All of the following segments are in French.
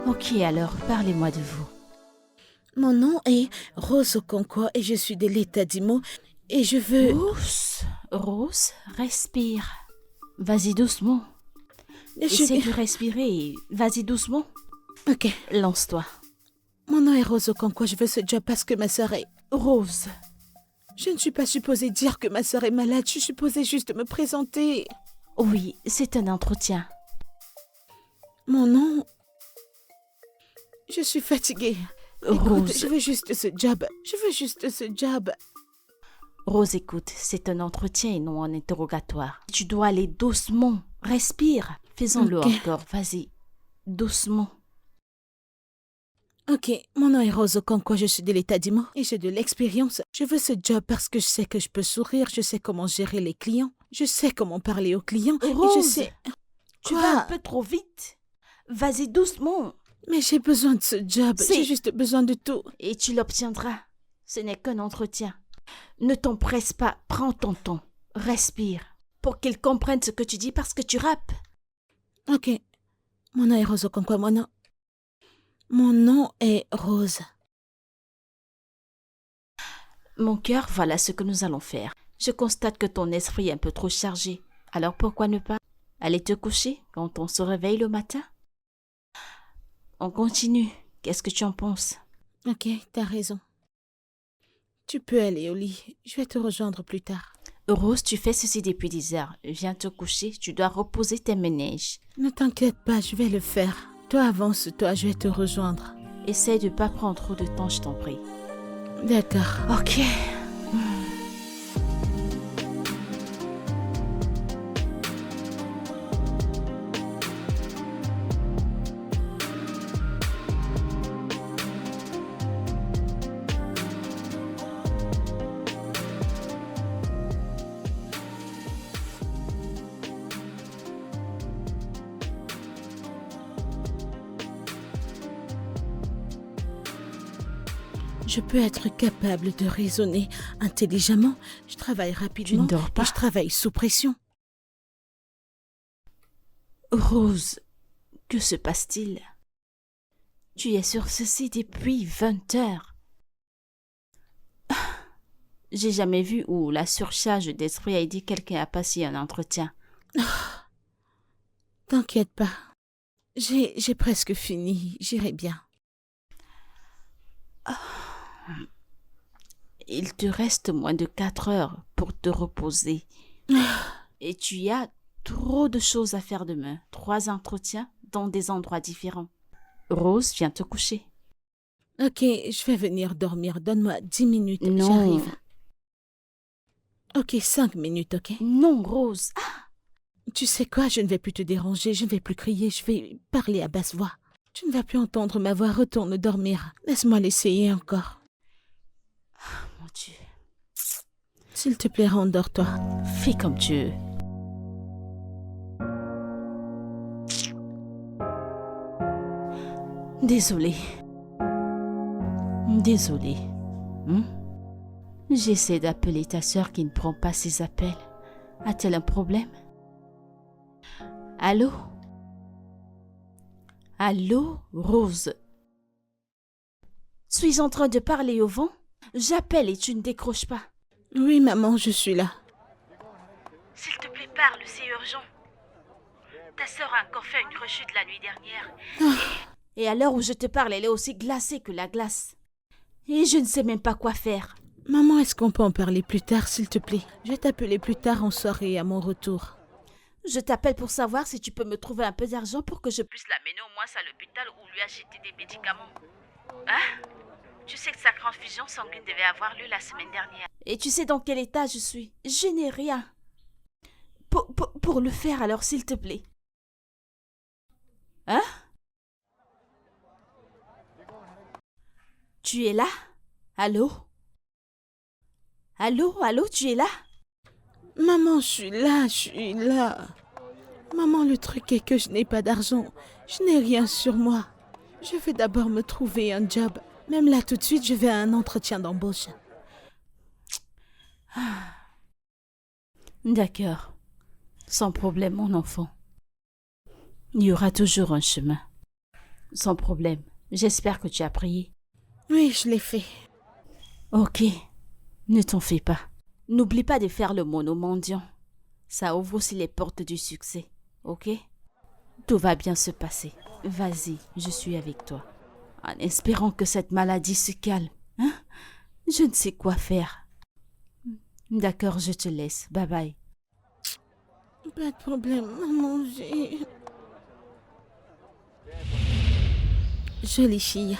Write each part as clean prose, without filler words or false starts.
Ok, alors, parlez-moi de vous. Mon nom est Rose Okonkwo et je suis de l'État d'Imo et je veux... Rose, Rose, respire. Vas-y doucement. Je Essaie suis... de respirer. Vas-y doucement. Ok. Lance-toi. Mon nom est Rose Okonkwo, je veux ce job parce que ma sœur est... Rose. Je ne suis pas supposée dire que ma sœur est malade, je suis supposée juste me présenter. Oui, c'est un entretien. Mon nom... Je suis fatiguée. Écoute, Rose. je veux juste ce job. Je veux juste ce job. Rose, écoute, c'est un entretien et non un interrogatoire. Tu dois aller doucement. Respire. Faisons-le Ok. encore. Vas-y. Doucement. Ok, mon nom est Rose Okonkwo, je suis de l'État d'Imo et j'ai de l'expérience. Je veux ce job parce que je sais que je peux sourire, je sais comment gérer les clients, je sais comment parler aux clients et je Rose, sais... tu Quoi? vas un peu trop vite. Vas-y doucement. Mais j'ai besoin de ce job, C'est- j'ai juste besoin de tout. Et tu l'obtiendras. Ce n'est qu'un entretien. Ne t'empresse pas. Prends ton temps. Respire. Pour qu'ils comprennent ce que tu dis parce que tu rappes. Ok, mon nom est Rose Okonkwo, Mon nom est Rose. Mon cœur, voilà ce que nous allons faire. Je constate que ton esprit est un peu trop chargé. Alors pourquoi ne pas aller te coucher quand on se réveille le matin? On continue. Qu'est-ce que tu en penses? Ok, t'as raison. Tu peux aller au lit, je vais te rejoindre plus tard. Rose, tu fais ceci depuis 10 heures. Viens te coucher, tu dois reposer tes ménages. Ne t'inquiète pas, je vais le faire. Toi avance, toi, je vais te rejoindre. Essaye de pas prendre trop de temps, je t'en prie. D'accord. Ok. Je peux être capable de raisonner intelligemment. Je travaille rapidement. Tu ne dors pas? Et je travaille sous pression. Rose, que se passe-t-il? Tu es sur ceci depuis 20 heures. J'ai jamais vu où la surcharge d'esprit a aidé quelqu'un à passer un entretien. T'inquiète pas. J'ai presque fini. J'irai bien. Il te reste moins de 4 heures pour te reposer. Et tu as trop de choses à faire demain. 3 entretiens dans des endroits différents. Rose, viens te coucher. Ok, je vais venir dormir. Donne-moi 10 minutes. Non. J'arrive. Ok, 5 minutes, ok? Non, Rose. Tu sais quoi, je ne vais plus te déranger. Je ne vais plus crier. Je vais parler à basse voix. Tu ne vas plus entendre ma voix. Retourne dormir. Laisse-moi l'essayer encore. Mon Dieu. S'il te plaît, rendors-toi. Fais comme tu veux. Désolée. Désolée. J'essaie d'appeler ta sœur qui ne prend pas ses appels. A-t-elle un problème? Allô? Allô, Rose? Suis-je en train de parler au vent? J'appelle et tu ne décroches pas. Oui, maman, je suis là. S'il te plaît, parle, c'est urgent. Ta sœur a encore fait une rechute la nuit dernière. Et à l'heure où je te parle, elle est aussi glacée que la glace. Et je ne sais même pas quoi faire. Maman, est-ce qu'on peut en parler plus tard, s'il te plaît? Je vais t'appeler plus tard en soirée à mon retour. Je t'appelle pour savoir si tu peux me trouver un peu d'argent pour que je puisse l'amener au moins à l'hôpital ou lui acheter des médicaments. Hein? Tu sais que sa transfusion sanguine devait avoir lieu la semaine dernière. Et tu sais dans quel état je suis. Je n'ai rien. Pour le faire alors, s'il te plaît. Hein? Tu es là? Allô? Allô, tu es là? Maman, je suis là. Maman, le truc est que je n'ai pas d'argent. Je n'ai rien sur moi. Je vais d'abord me trouver un job. Même là, tout de suite, je vais à un entretien d'embauche. D'accord. Sans problème, mon enfant. Il y aura toujours un chemin. Sans problème. J'espère que tu as prié. Oui, je l'ai fait. Ok. Ne t'en fais pas. N'oublie pas de faire le monomendiant. Ça ouvre aussi les portes du succès. Ok? Tout va bien se passer. Vas-y, je suis avec toi. En espérant que cette maladie se calme. Hein? Je ne sais quoi faire. D'accord, je te laisse. Bye bye. Pas de problème, maman, j'ai... Jolie fille.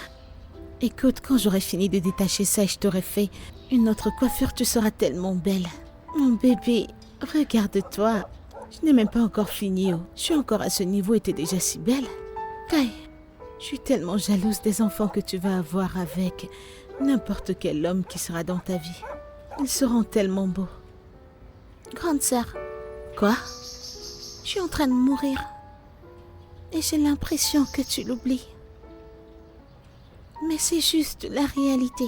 Écoute, quand j'aurai fini de détacher ça et je t'aurai fait une autre coiffure, tu seras tellement belle. Mon bébé, regarde-toi. Je n'ai même pas encore fini. Oh. Je suis encore à ce niveau et t'es déjà si belle. Kai, je suis tellement jalouse des enfants que tu vas avoir avec n'importe quel homme qui sera dans ta vie. Ils seront tellement beaux. Grande sœur. Quoi? Je suis en train de mourir. Et j'ai l'impression que tu l'oublies. Mais c'est juste la réalité.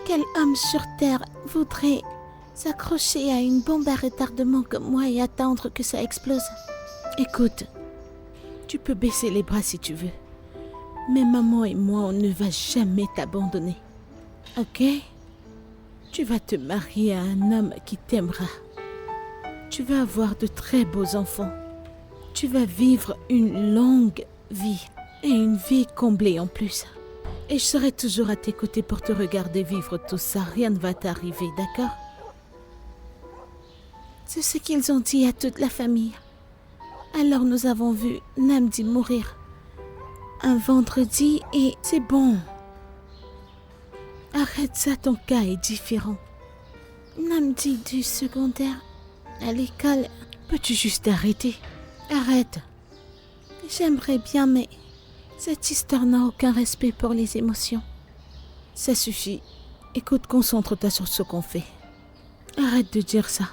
Quel homme sur Terre voudrait s'accrocher à une bombe à retardement comme moi et attendre que ça explose? Écoute, tu peux baisser les bras si tu veux. Mais maman et moi, on ne va jamais t'abandonner. Ok? Tu vas te marier à un homme qui t'aimera. Tu vas avoir de très beaux enfants. Tu vas vivre une longue vie. Et une vie comblée en plus. Et je serai toujours à tes côtés pour te regarder vivre tout ça. Rien ne va t'arriver, d'accord? C'est ce qu'ils ont dit à toute la famille. Alors nous avons vu Namdi mourir un vendredi et c'est bon. Arrête ça, ton cas est différent. Namdi du secondaire à l'école. Peux-tu juste arrêter? Arrête. J'aimerais bien, mais cette histoire n'a aucun respect pour les émotions. Ça suffit. Écoute, concentre-toi sur ce qu'on fait. Arrête de dire ça.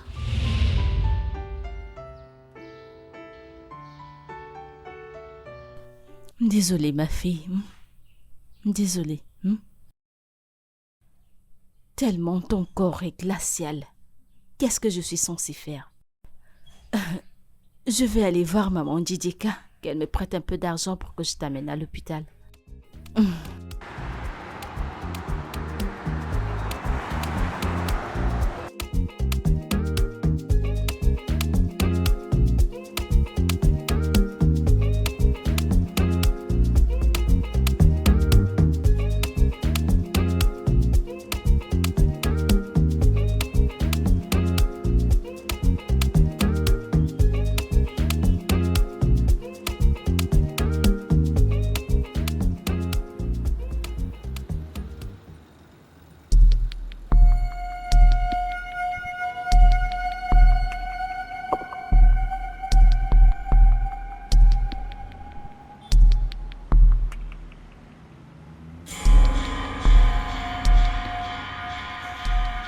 Désolée, ma fille. Désolée. Tellement ton corps est glacial. Qu'est-ce que je suis censée faire? Je vais aller voir maman Didika, qu'elle me prête un peu d'argent pour que je t'amène à l'hôpital.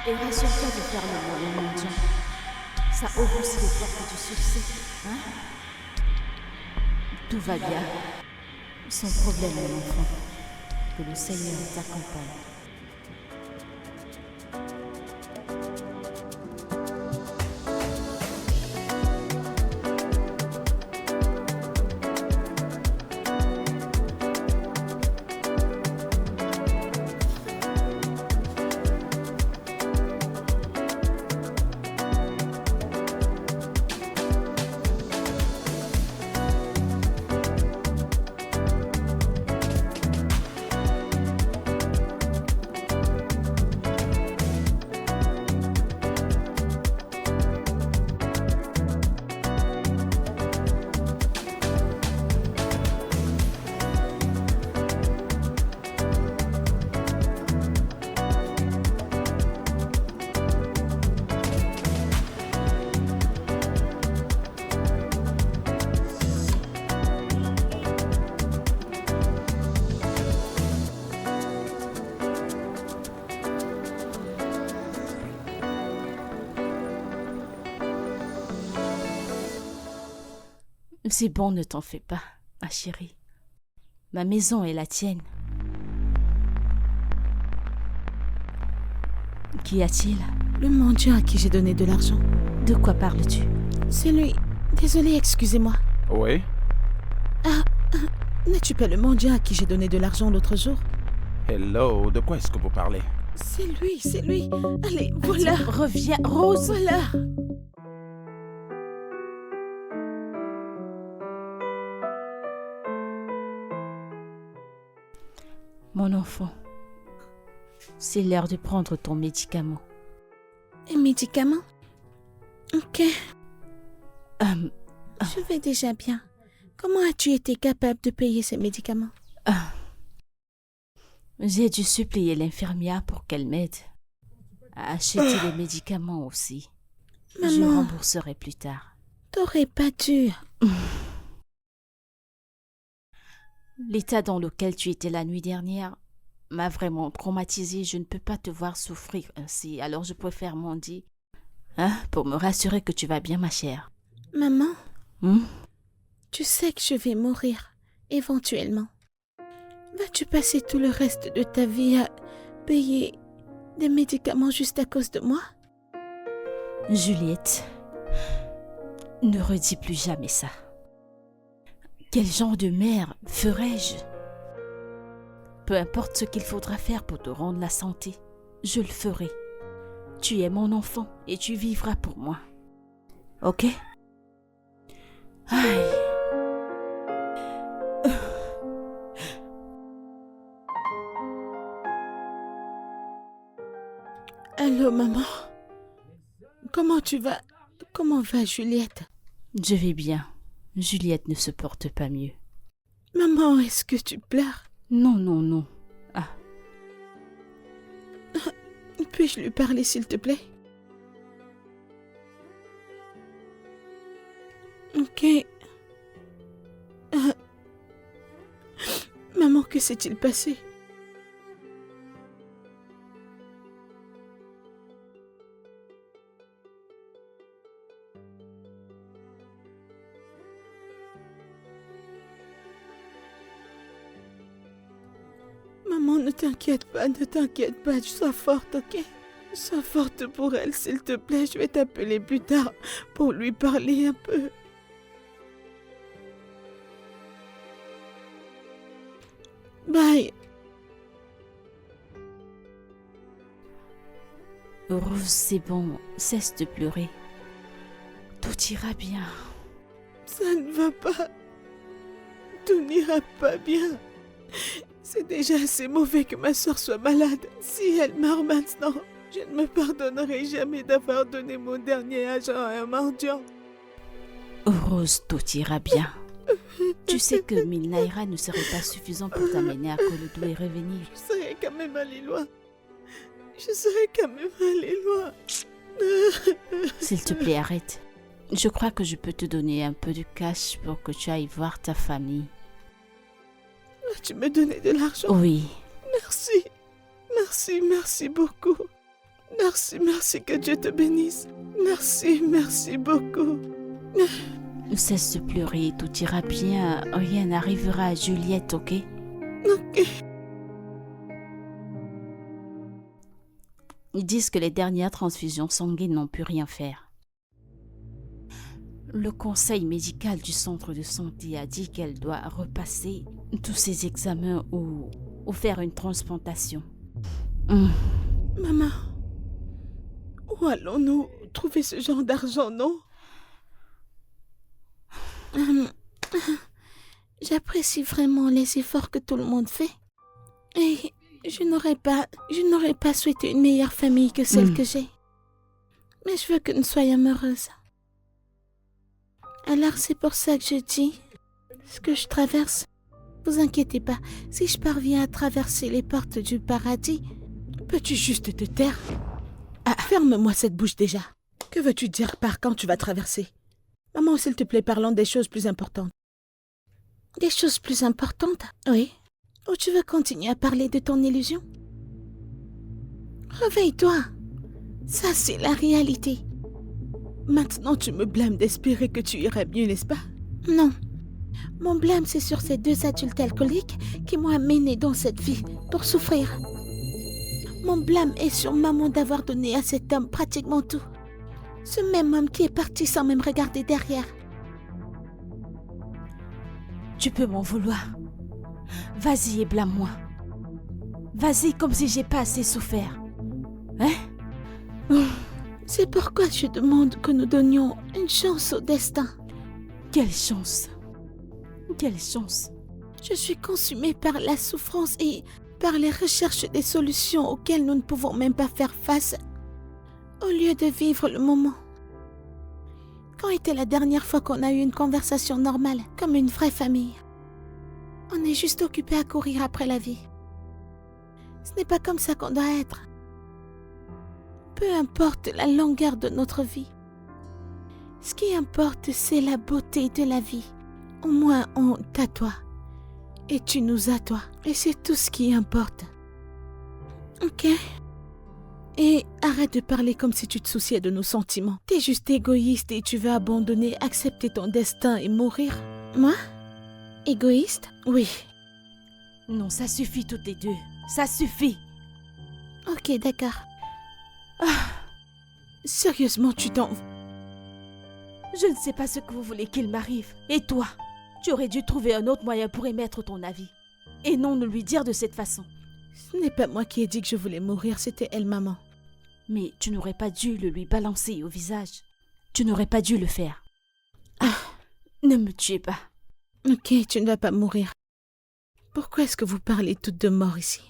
Et rassure-toi de faire le mendiant. Ça ouvre aussi les portes du succès. Hein? Tout va bien. Sans problème, mon enfant. Que le Seigneur t'accompagne. C'est bon, ne t'en fais pas, ma chérie. Ma maison est la tienne. Qu'y a-t-il? Le mendiant à qui j'ai donné de l'argent. De quoi parles-tu? C'est lui. Désolée, excusez-moi. Oui? N'es-tu pas le mendiant à qui j'ai donné de l'argent l'autre jour? Hello, de quoi est-ce que vous parlez? C'est lui, c'est lui. Allez, voilà. Attends, reviens, Rose. Voilà. Mon enfant, c'est l'heure de prendre ton médicament. Un médicament? Ok, Euh, je vais déjà bien. Comment as-tu été capable de payer ces médicaments? J'ai dû supplier l'infirmière pour qu'elle m'aide à acheter les médicaments aussi. Je Maman, rembourserai plus tard. t'aurais pas dû. L'état dans lequel tu étais la nuit dernière m'a vraiment traumatisée. Je ne peux pas te voir souffrir ainsi, alors je préfère mendier pour me rassurer que tu vas bien, ma chère. Maman, Hmm? tu sais que je vais mourir, éventuellement. Vas-tu passer tout le reste de ta vie à payer des médicaments juste à cause de moi? Juliette, ne redis plus jamais ça. Quel genre de mère ferais-je? Peu importe ce qu'il faudra faire pour te rendre la santé, je le ferai. Tu es mon enfant et tu vivras pour moi. Ok? Aïe. Allô, maman? Comment tu vas? Comment va Juliette? Je vais bien. Juliette ne se porte pas mieux. Maman, est-ce que tu pleures? Non, non, non. Puis-je lui parler, s'il te plaît? Ok. Maman, que s'est-il passé? Maman, ne t'inquiète pas, sois forte, ok? Sois forte pour elle, s'il te plaît, je vais t'appeler plus tard pour lui parler un peu. Bye. Rose, c'est bon. Cesse de pleurer. Tout ira bien. Ça ne va pas. Tout n'ira pas bien. C'est déjà assez mauvais que ma soeur soit malade. Si elle meurt maintenant, je ne me pardonnerai jamais d'avoir donné mon dernier argent à un mendiant. Rose, tout ira bien. Tu sais que 1000 naira ne serait pas suffisant pour t'amener à Kolodo et revenir. Je serai quand même allée loin. S'il te plaît, arrête. Je crois que je peux te donner un peu de cash pour que tu ailles voir ta famille. Tu me donnais de l'argent? Oui. Merci. Merci beaucoup. Merci, que Dieu te bénisse. Merci beaucoup. Cesse de pleurer, tout ira bien. Rien n'arrivera à Juliette, ok? Ok. Ils disent que les dernières transfusions sanguines n'ont pu rien faire. Le conseil médical du centre de santé a dit qu'elle doit repasser tous ses examens ou faire une transplantation. Maman, où allons-nous trouver ce genre d'argent, non? J'apprécie vraiment les efforts que tout le monde fait. Et je n'aurais pas souhaité une meilleure famille que celle que j'ai. Mais je veux que nous soyons heureuses. Alors c'est pour ça que je dis ce que je traverse. Vous inquiétez pas, si je parviens à traverser les portes du paradis, peux-tu juste te taire? Ferme-moi cette bouche déjà. Que veux-tu dire par quand tu vas traverser? Maman, s'il te plaît, parlons des choses plus importantes. Des choses plus importantes? Oui. Ou tu veux continuer à parler de ton illusion? Réveille-toi. Ça, c'est la réalité. Maintenant, tu me blâmes d'espérer que tu irais mieux, n'est-ce pas? Non. Mon blâme, c'est sur ces 2 adultes alcooliques qui m'ont amené dans cette vie pour souffrir. Mon blâme est sur maman d'avoir donné à cet homme pratiquement tout. Ce même homme qui est parti sans même regarder derrière. Tu peux m'en vouloir, Vas-y et blâme-moi. Vas-y comme si j'ai pas assez souffert. Hein? C'est pourquoi je demande que nous donnions une chance au destin. Quelle chance. Quelle chance. Je suis consumée par la souffrance et par les recherches des solutions auxquelles nous ne pouvons même pas faire face, au lieu de vivre le moment. Quand était la dernière fois qu'on a eu une conversation normale, comme une vraie famille? On est juste occupé à courir après la vie. Ce n'est pas comme ça qu'on doit être. Peu importe la longueur de notre vie. Ce qui importe, c'est la beauté de la vie. Au moins, on t'a toi. Et tu nous as toi. Et c'est tout ce qui importe. Ok? Et arrête de parler comme si tu te souciais de nos sentiments. T'es juste égoïste et tu veux abandonner, accepter ton destin et mourir. Moi? Égoïste? Oui. Non, ça suffit toutes les deux. Ça suffit. Ok, d'accord. Sérieusement, tu t'en... Je ne sais pas ce que vous voulez qu'il m'arrive. Et toi, tu aurais dû trouver un autre moyen pour émettre ton avis. Et non de lui dire de cette façon. Ce n'est pas moi qui ai dit que je voulais mourir, c'était elle, maman. Mais tu n'aurais pas dû le lui balancer au visage. Tu n'aurais pas dû le faire. Ne me tuez pas. Ok, tu ne vas pas mourir. Pourquoi est-ce que vous parlez toutes de mort ici?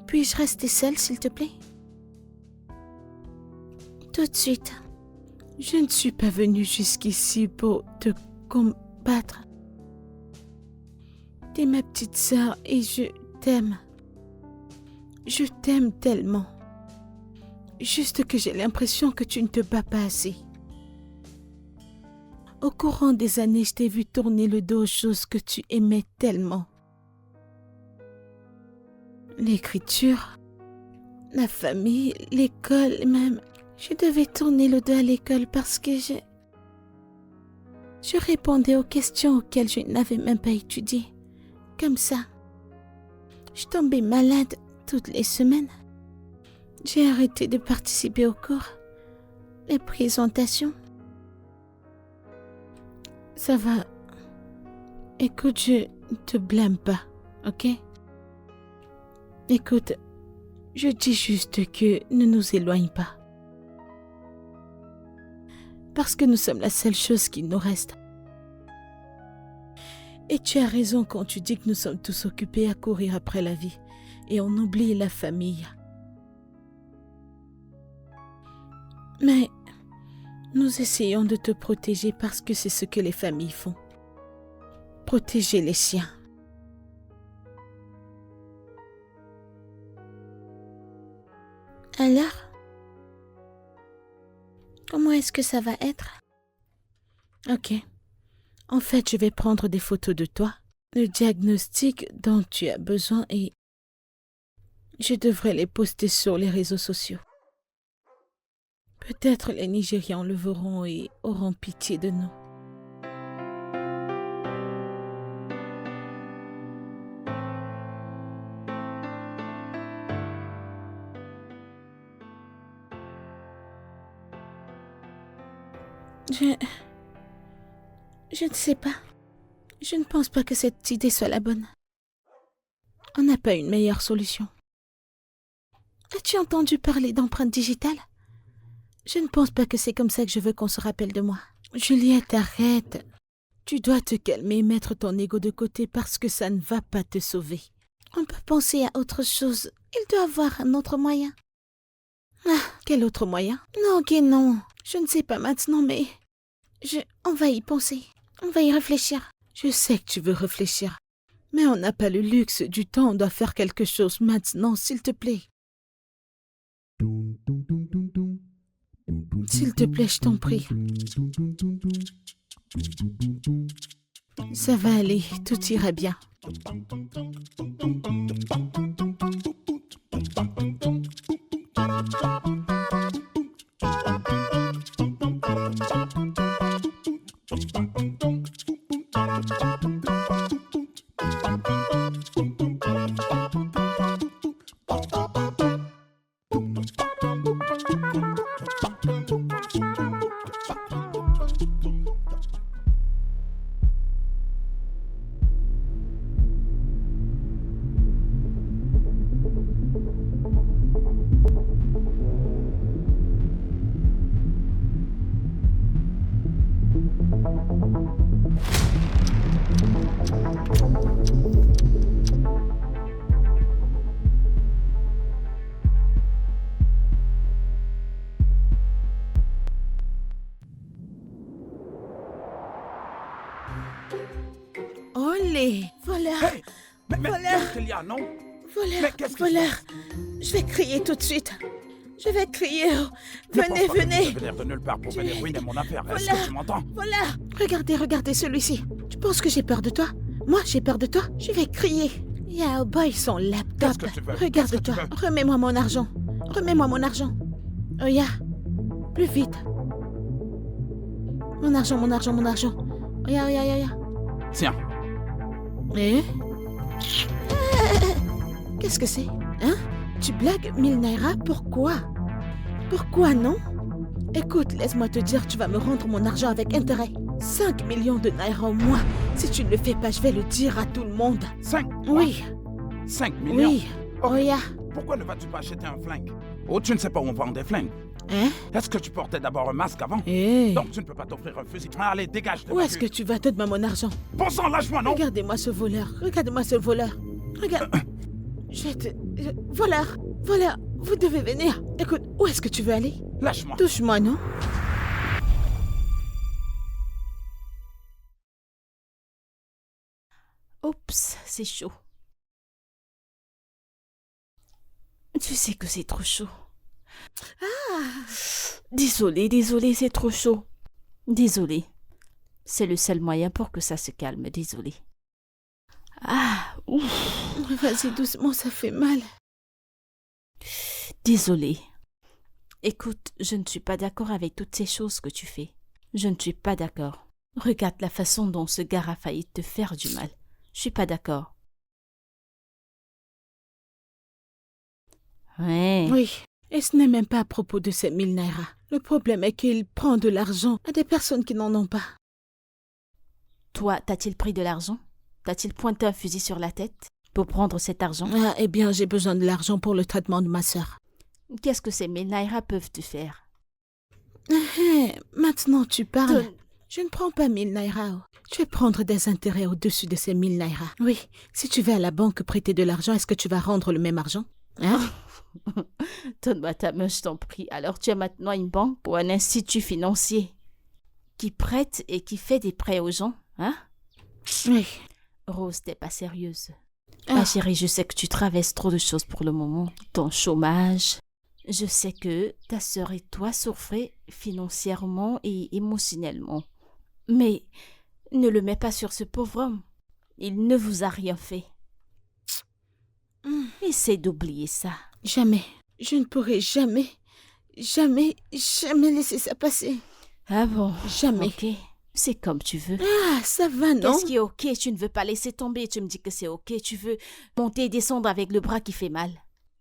Puis-je rester seule, s'il te plaît? Tout de suite. Je ne suis pas venue jusqu'ici pour te combattre. T'es ma petite sœur et je t'aime. Je t'aime tellement. Juste que j'ai l'impression que tu ne te bats pas assez. Au courant des années, je t'ai vu tourner le dos aux choses que tu aimais tellement. L'écriture, la famille, l'école même. Je devais tourner le dos à l'école parce que je répondais aux questions auxquelles je n'avais même pas étudié. Comme ça. Je tombais malade toutes les semaines. J'ai arrêté de participer aux cours, les présentations. Ça va. Écoute, je ne te blâme pas, ok? Écoute, je dis juste que ne nous éloigne pas. Parce que nous sommes la seule chose qui nous reste. Et tu as raison quand tu dis que nous sommes tous occupés à courir après la vie et on oublie la famille. Mais nous essayons de te protéger parce que c'est ce que les familles font. Protéger les siens. Alors, comment est-ce que ça va être? Ok. En fait, je vais prendre des photos de toi, le diagnostic dont tu as besoin et je devrais les poster sur les réseaux sociaux. Peut-être les Nigérians le verront et auront pitié de nous. Je ne sais pas. Je ne pense pas que cette idée soit la bonne. On n'a pas une meilleure solution. As-tu entendu parler d'empreinte digitale? Je ne pense pas que c'est comme ça que je veux qu'on se rappelle de moi. Juliette, arrête. Tu dois te calmer et mettre ton ego de côté parce que ça ne va pas te sauver. On peut penser à autre chose. Il doit y avoir un autre moyen. Ah, quel autre moyen? Non, ok, non. Je ne sais pas maintenant, mais... On va y penser. On va y réfléchir. Je sais que tu veux réfléchir. Mais on n'a pas le luxe du temps. On doit faire quelque chose maintenant, s'il te plaît. S'il te plaît, je t'en prie. Ça va aller, tout ira bien. Ria, non? Voleur, Mais qu'est-ce qui se voleur. Je vais crier tout de suite. Je vais crier. Oh, Ne venez, pense pas que venez. tu peux venir de nulle part pour venir ruiner mon affaire. Est-ce Voilà. que tu m'entends? Voleur. Regardez, regardez celui-ci. Tu penses que j'ai peur de toi? Moi, j'ai peur de toi? Je vais crier. Yeah, boy, son laptop. Qu'est-ce que tu veux? Regarde-toi. Qu'est-ce que tu Remets-moi mon argent. Remets-moi mon argent. Oh, yeah. Plus vite. Mon argent, mon argent, mon argent. Oh, yeah, oh, yeah, yeah, yeah. Tiens, Eh? Qu'est-ce que c'est? Hein? Tu blagues 1000 naira? Pourquoi? Pourquoi non? Écoute, laisse-moi te dire, tu vas me rendre mon argent avec intérêt. 5 millions de naira au mois. Si tu ne le fais pas, je vais le dire à tout le monde. 5? Oui, 5 millions? oui. Ok. Oh, yeah. Pourquoi ne vas-tu pas acheter un flingue? Oh, tu ne sais pas où on vend des flingues. Hein? Est-ce que tu portais d'abord un masque avant? Eh? Donc tu ne peux pas t'offrir un fusil. Allez, dégage de Où ma est-ce que vue. tu vas? Donne-moi mon argent. Bon sang, lâche-moi, non? Regardez-moi ce voleur. Regardez-moi ce voleur. Regarde. Voleur. Voleur. Vous devez venir. Écoute, où est-ce que tu veux aller? Lâche-moi. Touche-moi, non? Oups, c'est chaud. Tu sais que c'est trop chaud. Désolée, désolée, c'est trop chaud. Désolée. C'est le seul moyen pour que ça se calme, désolée. Ah, ouf, Vas-y, doucement, ça fait mal. désolée. Écoute, je ne suis pas d'accord avec toutes ces choses que tu fais. Je ne suis pas d'accord. Regarde la façon dont ce gars a failli te faire du mal. Je suis pas d'accord. Ouais. Oui. Et ce n'est même pas à propos de ces 1000 naira. Le problème est qu'il prend de l'argent à des personnes qui n'en ont pas. Toi, t'as-t-il pris de l'argent? T'as-t-il pointé un fusil sur la tête pour prendre cet argent? Ah, eh bien, j'ai besoin de l'argent pour le traitement de ma sœur. Qu'est-ce que ces 1000 naira peuvent te faire? Maintenant tu parles. Donne- Je ne prends pas 1000 naira. Oh. Je vais prendre des intérêts au-dessus de ces 1000 naira. Oui, si tu vas à la banque prêter de l'argent, est-ce que tu vas rendre le même argent? Hein? Donne-moi ta main, je t'en prie. Alors tu as maintenant une banque ou un institut financier qui prête et qui fait des prêts aux gens, hein? Oui. Rose, t'es pas sérieuse. Ah. Ma chérie, je sais que tu traverses trop de choses pour le moment. Ton chômage. Je sais que ta sœur et toi souffrez financièrement et émotionnellement. Mais ne le mets pas sur ce pauvre homme. Il ne vous a rien fait. Essaie d'oublier ça. Jamais. Je ne pourrai jamais, jamais laisser ça passer. Ah bon? Jamais. Ok. C'est comme tu veux. Ah, ça va, non? Qu'est-ce qui est ok? Tu ne veux pas laisser tomber. Tu me dis que c'est ok. Tu veux monter et descendre avec le bras qui fait mal.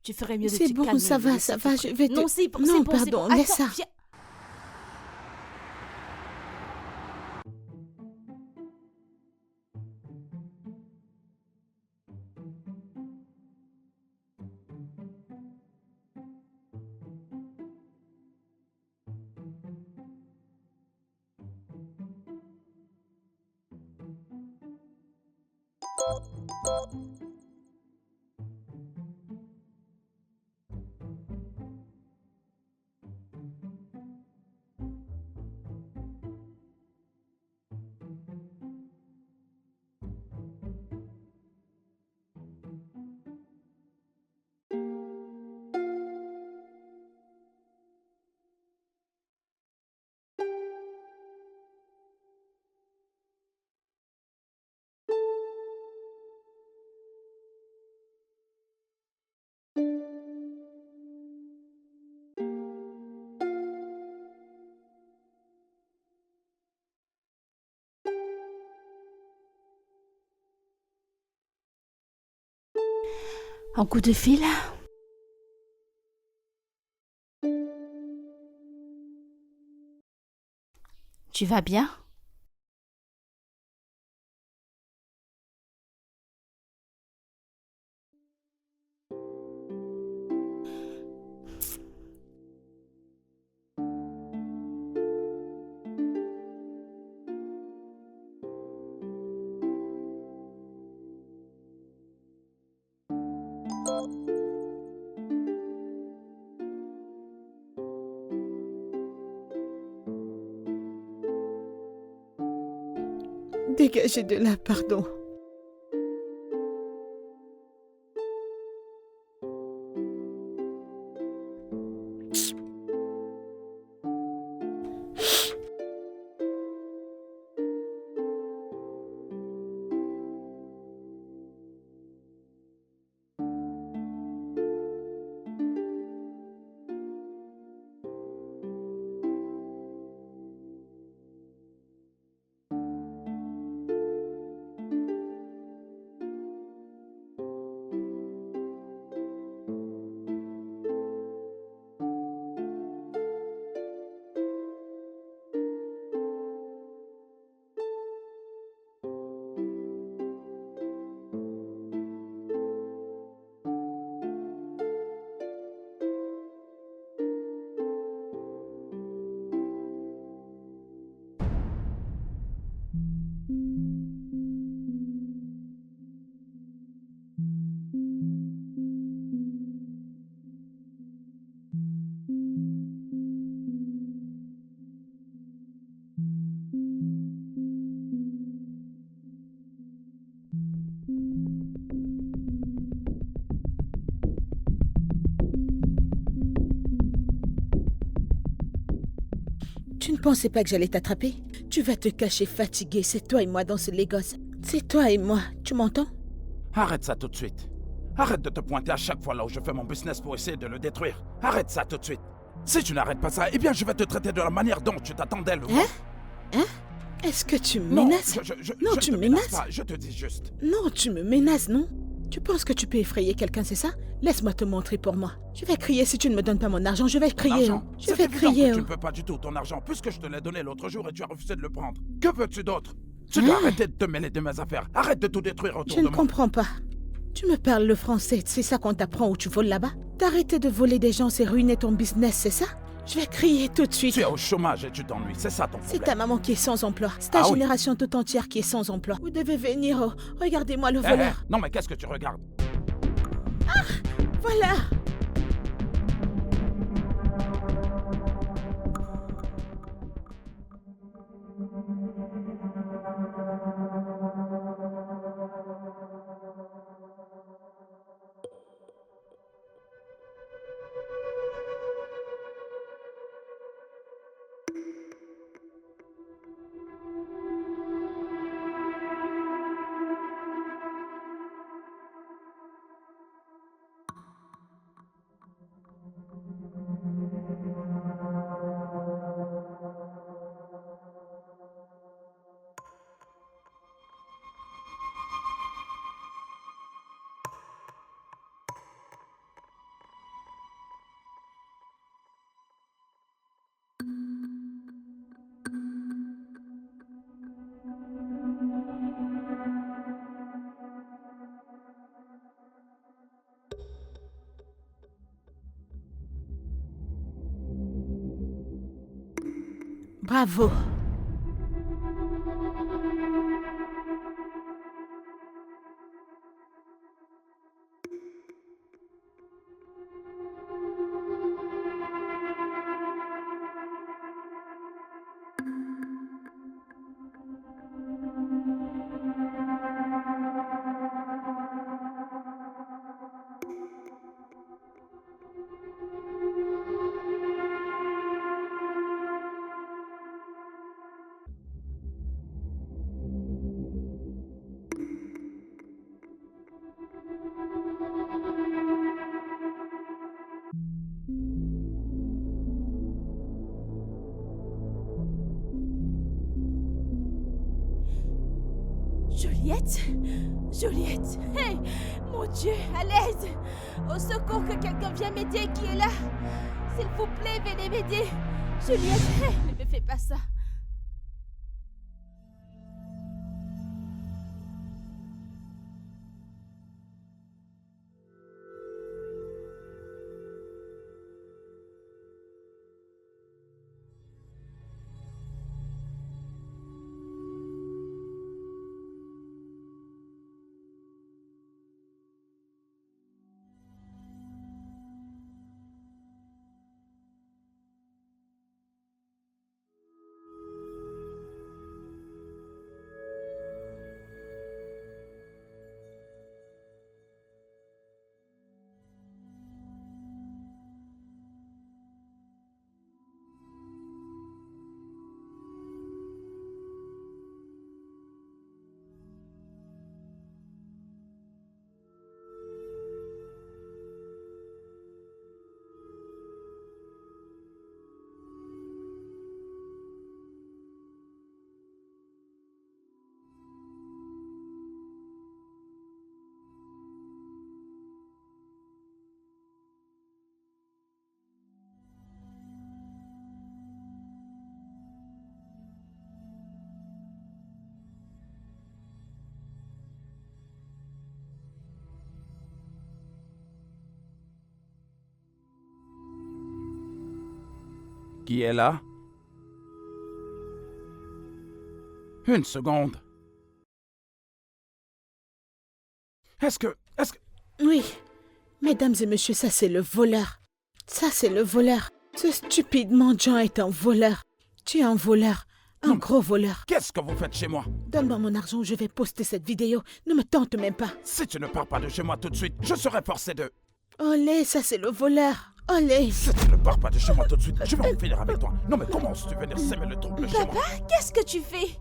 Tu ferais mieux de C'est te bon, calmer. ça de va, laisser ça va, tout- je vais te... Non, c'est bon, Non, c'est bon, c'est pardon, bon. laisse Attends, ça. viens. Un coup de fil. Tu vas bien? Dégagez de là, pardon. Tu ne pensais pas que j'allais t'attraper? Tu vas te cacher fatigué, c'est toi et moi dans ce Lagos. C'est toi et moi, tu m'entends? Arrête ça tout de suite. Arrête de te pointer à chaque fois là où je fais mon business pour essayer de le détruire. Arrête ça tout de suite. Si tu n'arrêtes pas ça, eh bien je vais te traiter de la manière dont tu t'attendais le voir. Hein? Est-ce que tu me Non, menaces? Non, je tu te me menace menaces? pas, je te dis juste. Non, tu me menaces, non? Tu penses que tu peux effrayer quelqu'un, c'est ça? Laisse-moi te montrer pour moi. Je vais crier si tu ne me donnes pas mon argent, je vais crier. L'argent, Je c'est vais évident crier. que tu ne peux pas du tout ton argent, puisque je te l'ai donné l'autre jour et tu as refusé de le prendre. Que veux-tu d'autre? Tu dois arrêter de te mêler de mes affaires. Arrête de tout détruire autour Je de ne moi. comprends pas. Tu me parles le français, c'est ça qu'on t'apprend où tu voles là-bas? D'arrêter de voler des gens, c'est ruiner ton business, c'est ça? Je vais crier tout de suite. Tu es au chômage et tu t'ennuies, c'est ça ton C'est problème. ta maman qui est sans emploi. C'est ta Ah oui. génération toute entière qui est sans emploi. Vous devez venir. Oh, regardez-moi le Eh, voleur. non mais qu'est-ce que tu regardes? Voilà. Bravo. Juliette? Juliette? Hey! Mon Dieu, à l'aide! Au secours, que quelqu'un vienne m'aider, qui est là? S'il vous plaît, venez m'aider! Juliette, hey, ne me fais pas ça! Qui est là? Une seconde. Est-ce que... Oui. Mesdames et messieurs, ça c'est le voleur. Ça c'est le voleur. Ce stupide mendiant est un voleur. Tu es un voleur. Un gros voleur. Qu'est-ce que vous faites chez moi? Donne-moi mon argent ou je vais poster cette vidéo. Ne me tente même pas. Si tu ne pars pas de chez moi tout de suite, je serai forcé de... Olé, ça c'est le voleur. Olé. Si tu ne pars pas de chez moi tout de suite, je vais en finir avec toi. Non mais comment oses-tu venir s'aimer le trouble chez moi? Papa, qu'est-ce que tu fais?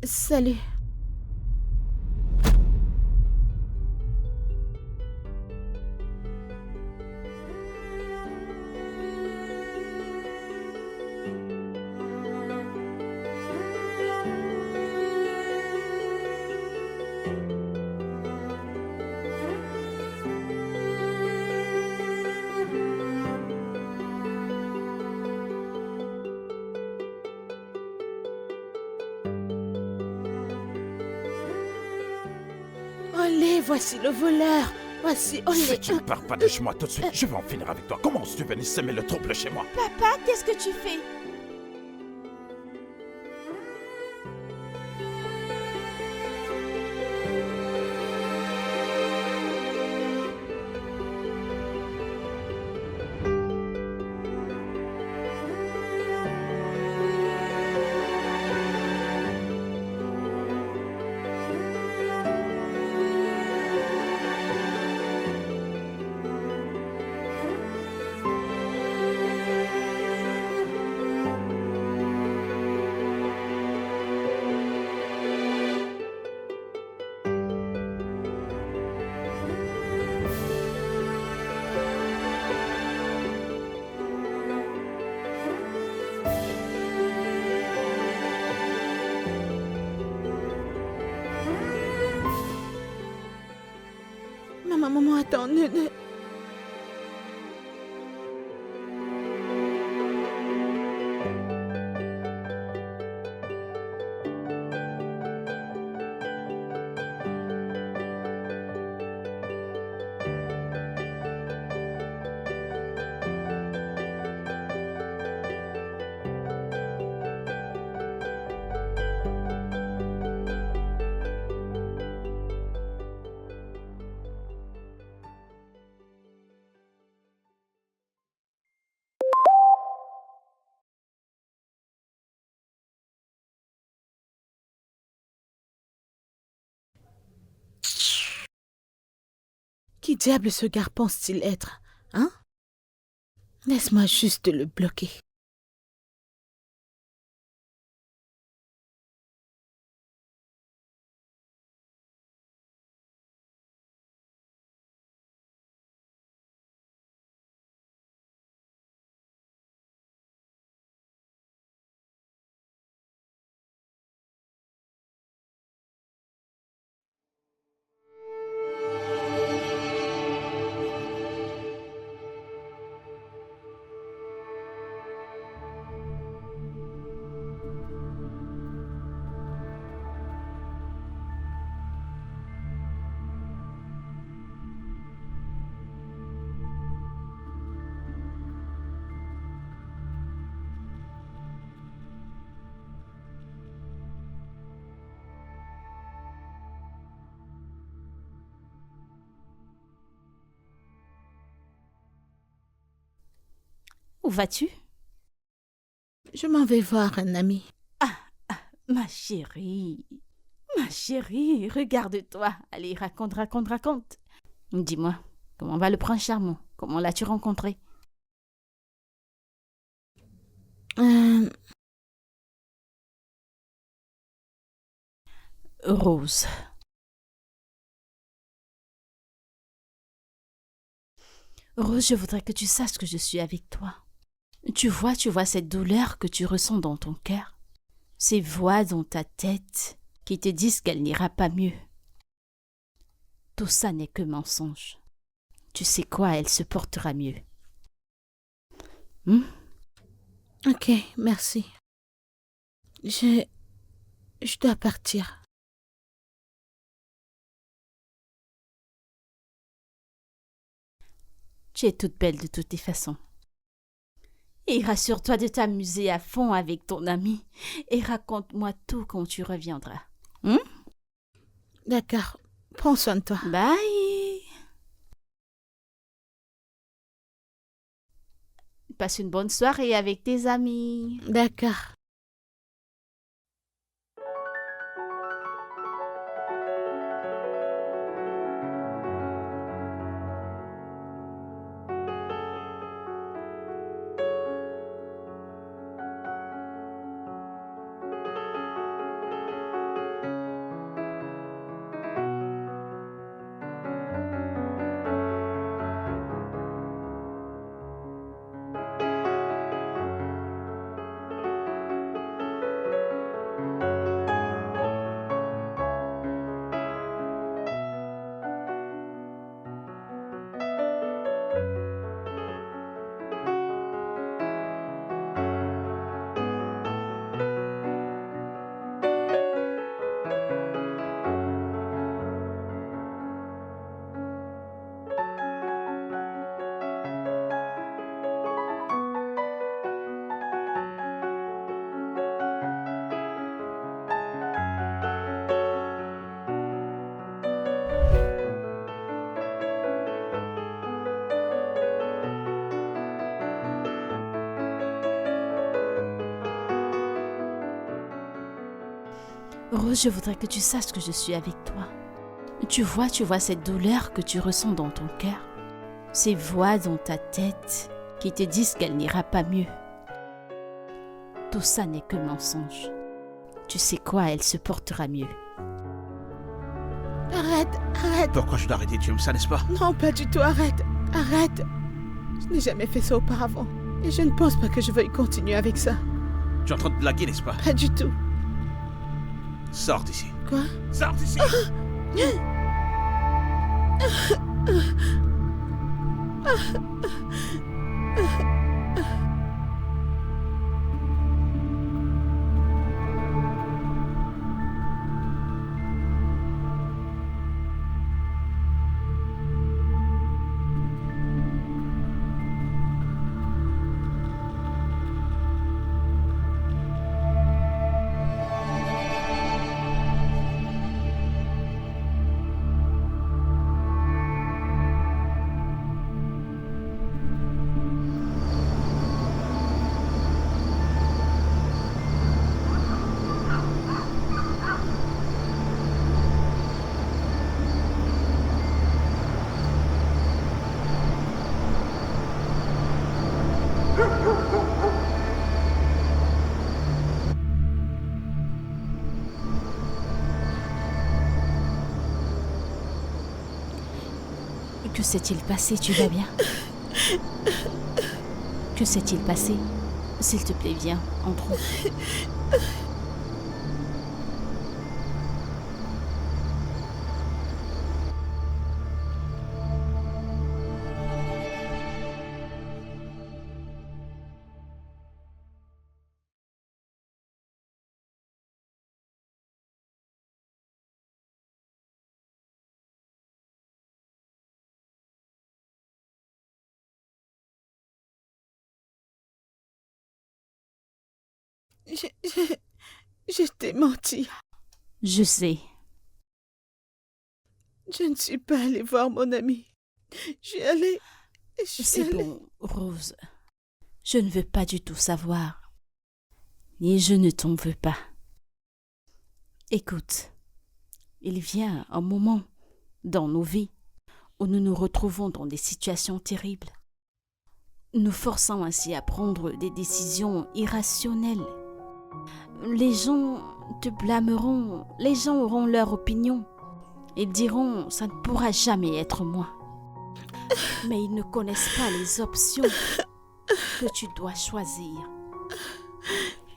Salut. Olé, voici le voleur. Voici, olé. Si tu ne pars pas de chez moi tout de suite, je vais en finir avec toi. Comment oses-tu venir s'aimer le trouble chez moi? Papa, qu'est-ce que tu fais? Maman, attends, ne... Qui diable ce gars pense-t-il être, hein? Laisse-moi juste le bloquer. Où vas-tu? Je m'en vais voir un ami. Ma chérie, regarde-toi. Allez, raconte. Dis-moi, comment va le prince charmant? Comment l'as-tu rencontré? Rose. Rose, je voudrais que tu saches que je suis avec toi. Tu vois cette douleur que tu ressens dans ton cœur? Ces voix dans ta tête qui te disent qu'elle n'ira pas mieux. Tout ça n'est que mensonge. Tu sais quoi, elle se portera mieux. Ok, merci. Je dois partir. Tu es toute belle de toutes les façons. Et rassure-toi de t'amuser à fond avec ton ami et raconte-moi tout quand tu reviendras. D'accord, prends soin de toi. Bye. Passe une bonne soirée avec tes amis. D'accord. Rose, je voudrais que tu saches que je suis avec toi. Tu vois cette douleur que tu ressens dans ton cœur. Ces voix dans ta tête qui te disent qu'elle n'ira pas mieux. Tout ça n'est que mensonge. Tu sais quoi, elle se portera mieux. Arrête, arrête. Pourquoi je dois arrêter? Tu aimes ça, n'est-ce pas? Non, pas du tout, arrête, arrête. Je n'ai jamais fait ça auparavant. Et je ne pense pas que je veuille continuer avec ça. Tu es en train de blaguer, n'est-ce pas? Pas du tout. Sors d'ici. Quoi? Sors d'ici! Que s'est-il passé? Tu vas bien? Que s'est-il passé? S'il te plaît, viens, entrons. Je t'ai menti. Je sais. Je ne suis pas allée voir mon ami. Je suis allée... C'est bon, Rose. Je ne veux pas du tout savoir. Et je ne t'en veux pas. Écoute, il vient un moment dans nos vies où nous nous retrouvons dans des situations terribles, nous forçant ainsi à prendre des décisions irrationnelles. Les gens te blâmeront, les gens auront leur opinion. Ils diront « ça ne pourra jamais être moi ». Mais ils ne connaissent pas les options que tu dois choisir.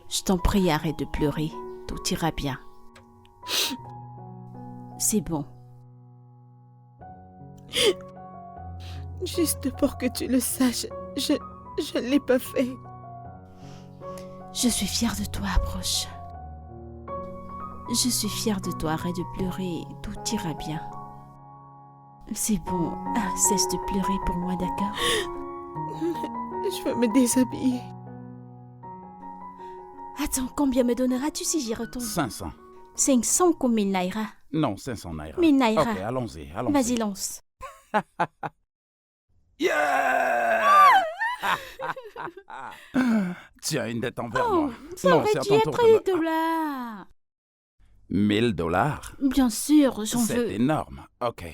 Je t'en prie, arrête de pleurer, tout ira bien. C'est bon. Juste pour que tu le saches, je ne l'ai pas fait. Je suis fière de toi, approche. Je suis fière de toi, arrête de pleurer, tout ira bien. C'est bon, cesse de pleurer pour moi, d'accord? Je veux me déshabiller. Attends, combien me donneras-tu si j'y retourne? 500. 500 ou 1000 naira? Non, 500 naira. 1000 naira. Ok, allons-y, allons-y. Vas-y, lance. Yeah! Tu as une dette envers Oh, moi. ça Non, aurait c'est à dû ton tour être de les me- dollars. 1000 dollars? Bien sûr, j'en C'est veux. énorme. Ok.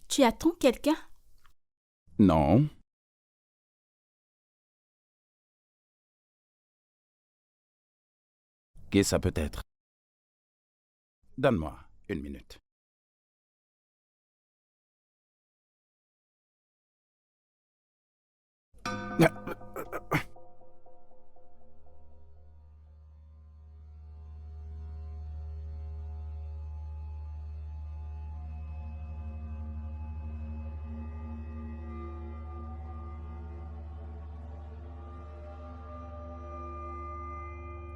Tu attends quelqu'un? Non. Qui ça peut être? Donne-moi une minute.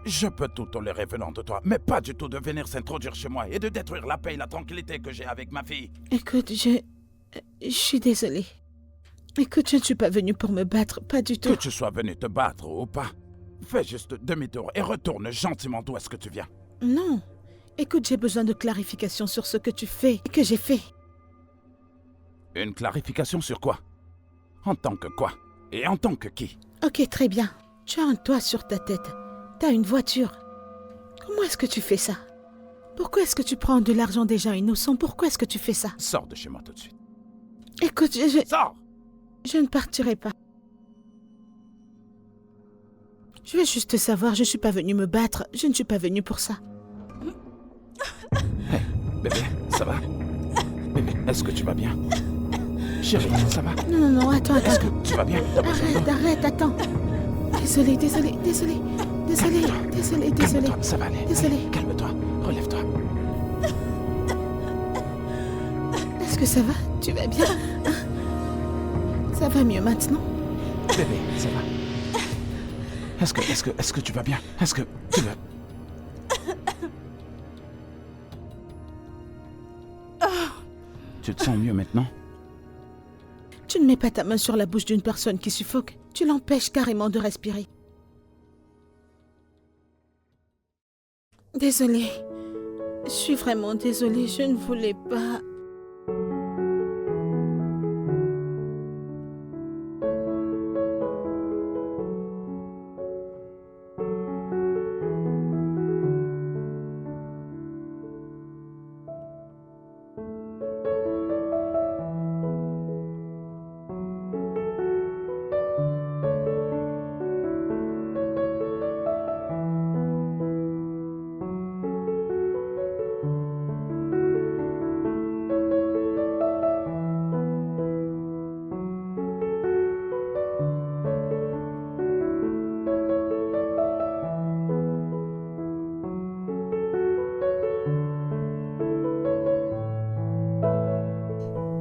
Je peux tout tolérer venant de toi, mais pas du tout de venir s'introduire chez moi et de détruire la paix et la tranquillité que j'ai avec ma fille. Écoute, je suis désolée. Écoute, je ne suis pas venue pour me battre, pas du tout. Que tu sois venu te battre ou pas, fais juste demi-tour et retourne gentiment d'où est-ce que tu viens. Non. Écoute, j'ai besoin de clarification sur ce que tu fais et que j'ai fait. Une clarification sur quoi? En tant que quoi? Et en tant que qui? Ok, très bien. Tu as un toit sur ta tête. T'as une voiture. Comment est-ce que tu fais ça? Pourquoi est-ce que tu prends de l'argent des gens innocents? Pourquoi est-ce que tu fais ça? Sors de chez moi tout de suite. Écoute, Sors! je ne partirai pas. Je veux juste savoir, je ne suis pas venue me battre. Je ne suis pas venue pour ça. Hey, bébé, ça va? Bébé, est-ce que tu vas bien? Chérie, ça va? Non, attends. Est-ce que tu vas bien? Arrête, attends. Désolée. Calme-toi, ça va aller. Désolée. Calme-toi, relève-toi. Est-ce que ça va? Tu vas bien? Ça va mieux maintenant? Bébé, ça va? Est-ce que tu vas bien? Est-ce que tu vas... Tu te sens mieux maintenant? Tu ne mets pas ta main sur la bouche d'une personne qui suffoque. Tu l'empêches carrément de respirer. Désolée. Je suis vraiment désolée. Je ne voulais pas...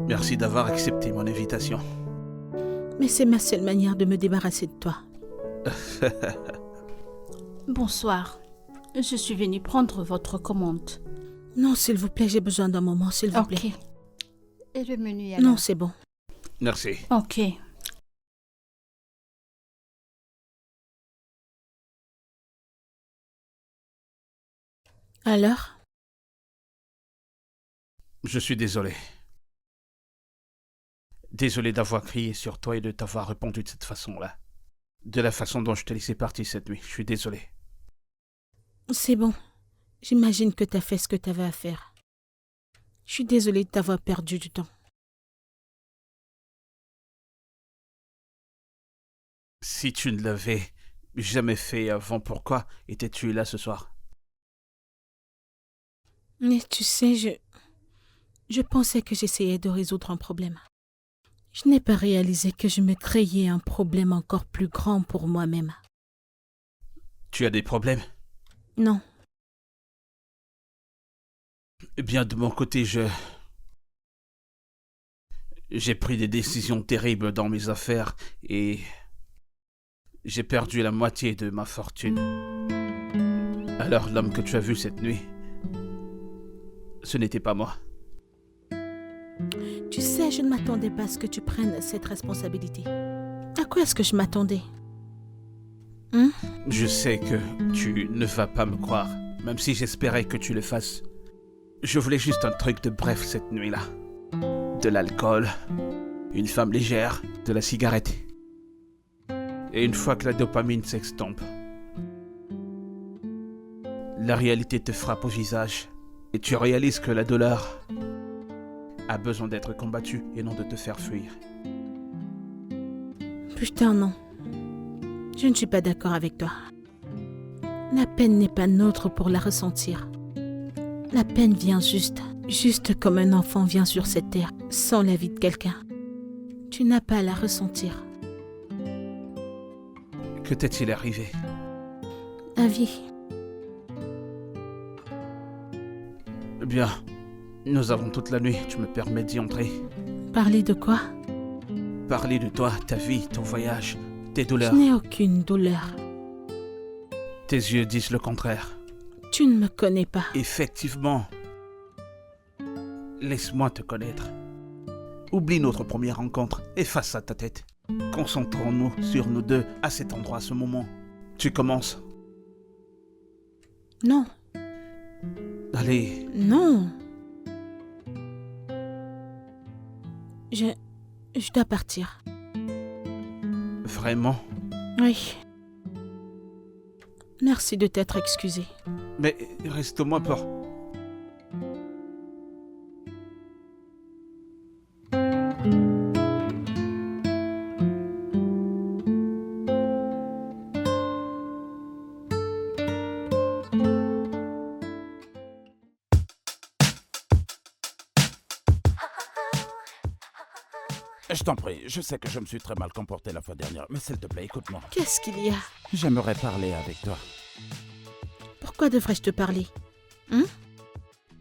Merci d'avoir accepté mon invitation. Mais c'est ma seule manière de me débarrasser de toi. Bonsoir. Je suis venue prendre votre commande. Non, s'il vous plaît, j'ai besoin d'un moment, s'il vous plaît. Et le menu alors? Non, c'est bon. Merci. Ok. Alors? Je suis désolé. Désolé d'avoir crié sur toi et de t'avoir répondu de cette façon-là. De la façon dont je t'ai laissé partir cette nuit. Je suis désolé. C'est bon. J'imagine que t'as fait ce que t'avais à faire. Je suis désolée de t'avoir perdu du temps. Si tu ne l'avais jamais fait avant, pourquoi étais-tu là ce soir? Mais tu sais, je pensais que j'essayais de résoudre un problème. Je n'ai pas réalisé que je me créais un problème encore plus grand pour moi-même. Tu as des problèmes? Non. Eh bien, de mon côté, j'ai pris des décisions terribles dans mes affaires et j'ai perdu la moitié de ma fortune. Alors, l'homme que tu as vu cette nuit, ce n'était pas moi. Tu sais, je ne m'attendais pas à ce que tu prennes cette responsabilité. À quoi est-ce que je m'attendais? Je sais que tu ne vas pas me croire, même si j'espérais que tu le fasses. Je voulais juste un truc de bref cette nuit-là. De l'alcool, une femme légère, de la cigarette. Et une fois que la dopamine s'estompe, la réalité te frappe au visage et tu réalises que la douleur a besoin d'être combattue et non de te faire fuir. Putain, non. Je ne suis pas d'accord avec toi. La peine n'est pas nôtre pour la ressentir. La peine vient juste comme un enfant vient sur cette terre, sans l'avis de quelqu'un. Tu n'as pas à la ressentir. Que t'est-il arrivé? La vie. Eh bien, nous avons toute la nuit, tu me permets d'y entrer. Parler de quoi? Parler de toi, ta vie, ton voyage, tes Je douleurs. n'ai aucune douleur. Tes yeux disent le contraire. Tu ne me connais pas. Effectivement. Laisse-moi te connaître. Oublie notre première rencontre, efface ça de ta tête. Concentrons-nous sur nous deux à cet endroit, à ce moment. Tu commences. Non, Allez, non. Je dois partir. vraiment. Oui. Merci de t'être excusé. Mais reste-moi pas. Je t'en prie, je sais que je me suis très mal comporté la fois dernière, mais s'il te plaît, écoute-moi. Qu'est-ce qu'il y a? J'aimerais parler avec toi. Pourquoi devrais-je te parler?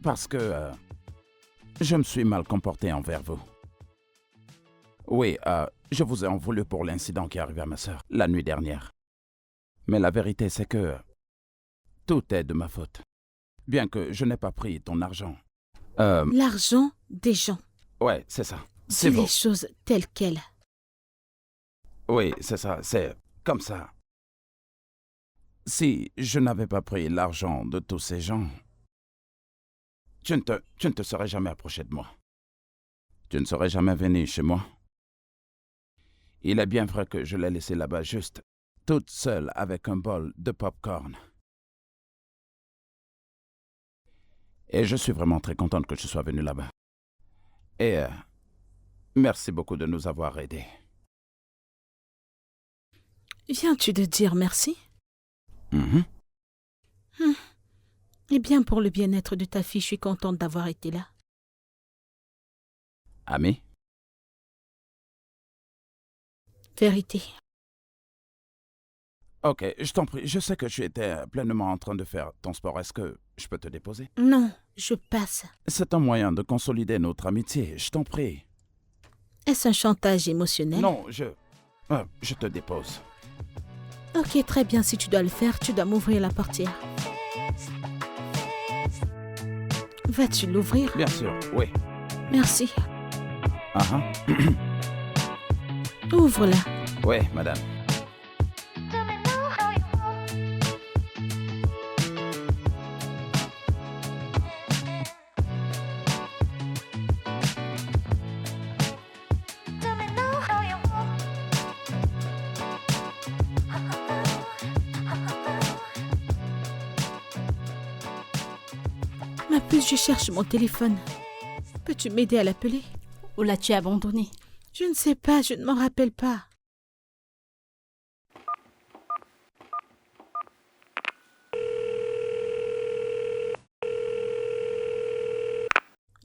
Parce que je me suis mal comporté envers vous. Oui, je vous ai en voulu pour l'incident qui est arrivé à ma sœur la nuit dernière. Mais la vérité, c'est que tout est de ma faute. Bien que je n'ai pas pris ton argent. L'argent des gens. Ouais, c'est ça. C'est Dis bon. les choses telles quelles. Oui, c'est ça, c'est comme ça. Si je n'avais pas pris l'argent de tous ces gens, tu ne te serais jamais approché de moi. Tu ne serais jamais venu chez moi. Il est bien vrai que je l'ai laissée là-bas juste, toute seule avec un bol de pop-corn. Et je suis vraiment très contente que tu sois venu là-bas. Et merci beaucoup de nous avoir aidés. Viens-tu de dire merci? Mhm. Eh bien, pour le bien-être de ta fille, je suis contente d'avoir été là. Ami? Vérité. Ok, je t'en prie, je sais que tu étais pleinement en train de faire ton sport. Est-ce que je peux te déposer? Non, je passe. C'est un moyen de consolider notre amitié, je t'en prie. Est-ce un chantage émotionnel? Non, je te dépose. Ok, très bien. Si tu dois le faire, tu dois m'ouvrir la portière. Vas-tu l'ouvrir? Bien sûr, oui. Merci. Ah ah. Ouvre-la. Oui, madame. Ma puce, je cherche mon téléphone. Peux-tu m'aider à l'appeler? Où l'as-tu abandonné? Je ne sais pas, je ne m'en rappelle pas.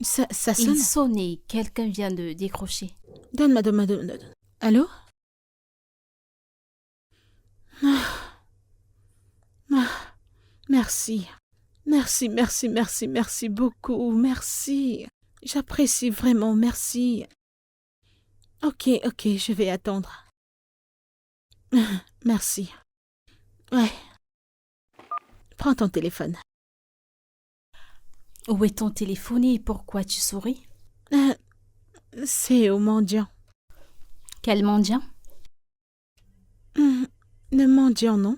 Ça sonne. Il sonne et quelqu'un vient de décrocher. Donne-moi. Allô? Merci. Merci beaucoup. Merci. J'apprécie vraiment, merci. Ok, je vais attendre. Merci. Ouais. Prends ton téléphone. Où est ton téléphone et pourquoi tu souris? C'est au mendiant. Quel mendiant? Le mendiant, non?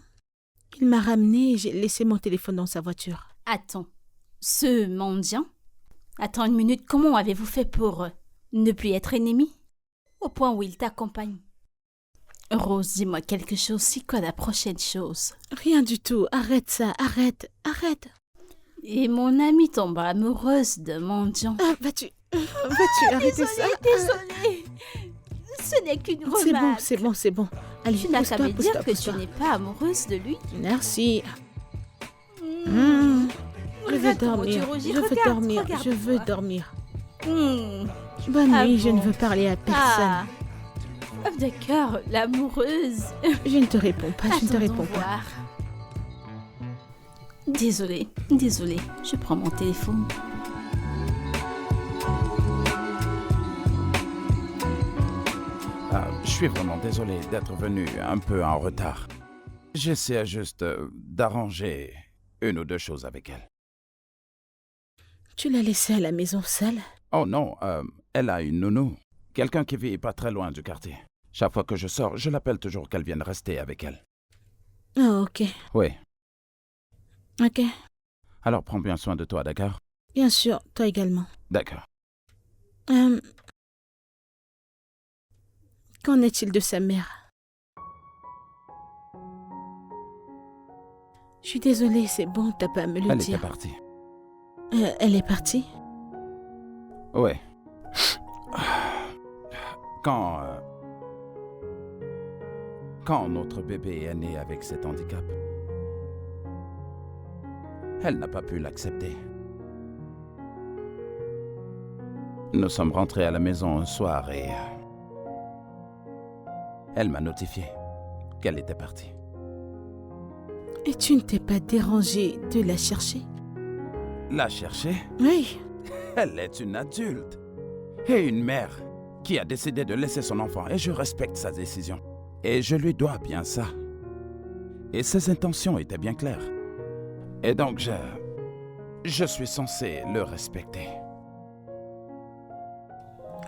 Il m'a ramené et j'ai laissé mon téléphone dans sa voiture. Attends, ce mendiant? Attends une minute, comment avez-vous fait pour ne plus être ennemis? Au point où il t'accompagne. Rose, dis-moi quelque chose, c'est quoi la prochaine chose? Rien du tout, arrête ça, arrête. Et mon amie tombe amoureuse de mendiant. Vas-tu arrêter ça? Désolée. Ce n'est qu'une remarque. C'est bon. Allez, Tu n'as qu'à me dire que tu pousse-toi. n'es pas amoureuse de lui. Merci. Je veux Regarde comment tu dormir. rougis. Je veux dormir. Hmm. Bonne Ah nuit, je bon. ne veux parler à personne. Ah. D'accord, l'amoureuse. Je ne te réponds pas, Attendons voir. Désolée, je prends mon téléphone. Je suis vraiment désolé d'être venu un peu en retard. J'essaie juste d'arranger une ou deux choses avec elle. Tu l'as laissée à la maison seule? Oh non, elle a une nounou. Quelqu'un qui vit pas très loin du quartier. Chaque fois que je sors, je l'appelle toujours qu'elle vienne rester avec elle. Oh, ok. Oui. Ok. Alors prends bien soin de toi, d'accord? Bien sûr, toi également. D'accord. Qu'en est-il de sa mère? Je suis désolée, c'est bon, t'as pas à me le Elle dire. était partie. Elle est partie? Oui. Quand notre bébé est né avec cet handicap, elle n'a pas pu l'accepter. Nous sommes rentrés à la maison un soir et elle m'a notifié qu'elle était partie. Et tu ne t'es pas dérangé de la chercher? La chercher? Oui. Elle est une adulte et une mère qui a décidé de laisser son enfant et je respecte sa décision. Et je lui dois bien ça. Et ses intentions étaient bien claires. Et donc je suis censé le respecter.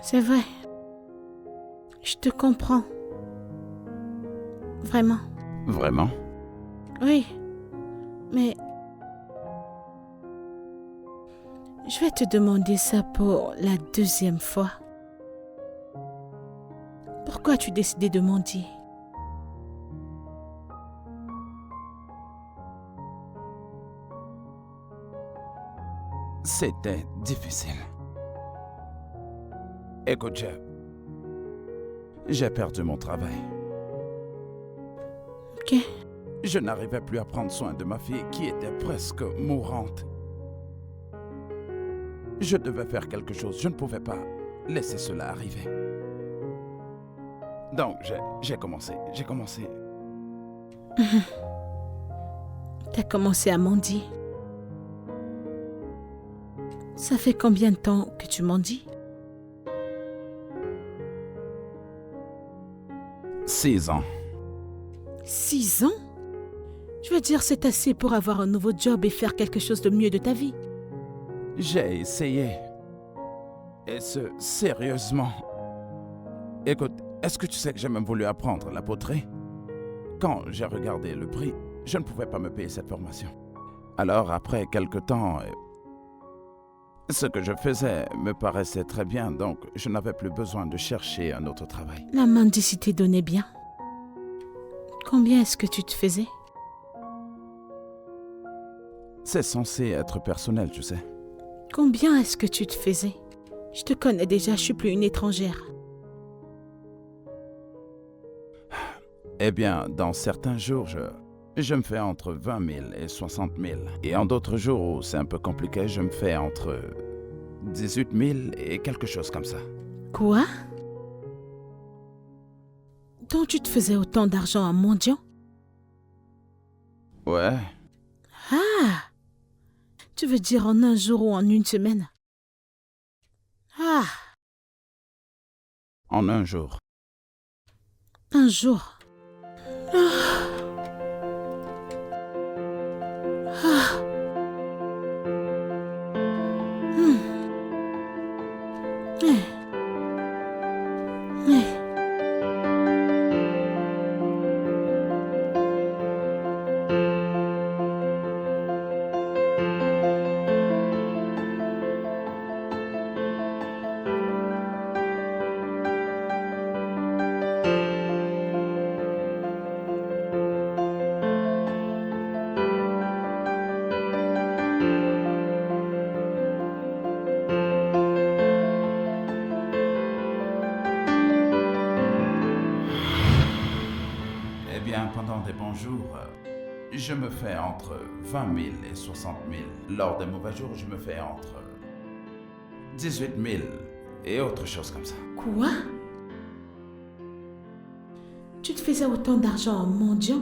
C'est vrai. Je te comprends. Vraiment. Vraiment? Oui. Mais... je vais te demander ça pour la deuxième fois. Pourquoi as-tu décidé de mentir? C'était difficile. Écoute, j'ai perdu mon travail. Ok. Je n'arrivais plus à prendre soin de ma fille qui était presque mourante. Je devais faire quelque chose. Je ne pouvais pas laisser cela arriver. Donc, j'ai commencé. T'as commencé à mendier. Ça fait combien de temps que tu mendies? 6 ans. 6 ans? Je veux dire, c'est assez pour avoir un nouveau job et faire quelque chose de mieux de ta vie. J'ai essayé. Et ce, sérieusement. Écoute, est-ce que tu sais que j'ai même voulu apprendre la poterie? Quand j'ai regardé le prix, je ne pouvais pas me payer cette formation. Alors, après quelque temps, ce que je faisais me paraissait très bien, donc je n'avais plus besoin de chercher un autre travail. La mendicité donnait bien. Combien est-ce que tu te faisais? C'est censé être personnel, tu sais. Combien est-ce que tu te faisais? Je te connais déjà, je suis plus une étrangère. Eh bien, dans certains jours, je me fais entre 20 000 et 60 000. Et en d'autres jours où c'est un peu compliqué, je me fais entre 18 000 et quelque chose comme ça. Quoi? Donc tu te faisais autant d'argent en mendiant? Ouais, Ah! Tu veux dire en un jour ou en une semaine? Ah! en un jour. Un jour. Ah! Ah! Hmm. Eh. Eh. Eh bien, pendant des bons jours, je me fais entre 20 000 et 60 000. Lors des mauvais jours, je me fais entre 18 000 et autre chose comme ça. Quoi? Tu te faisais autant d'argent en mendiant?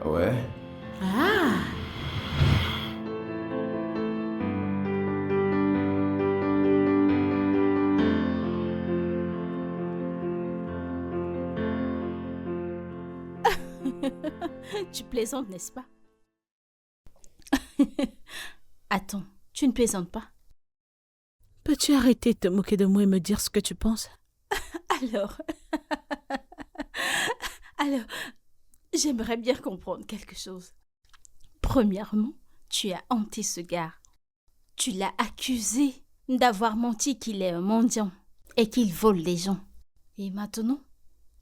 Ouais, Ah! Tu plaisantes, n'est-ce pas? Attends, tu ne plaisantes pas? Peux-tu arrêter de te moquer de moi et me dire ce que tu penses? Alors, alors, j'aimerais bien comprendre quelque chose. Premièrement, tu as hanté ce gars. Tu l'as accusé d'avoir menti qu'il est un mendiant et qu'il vole les gens. Et maintenant,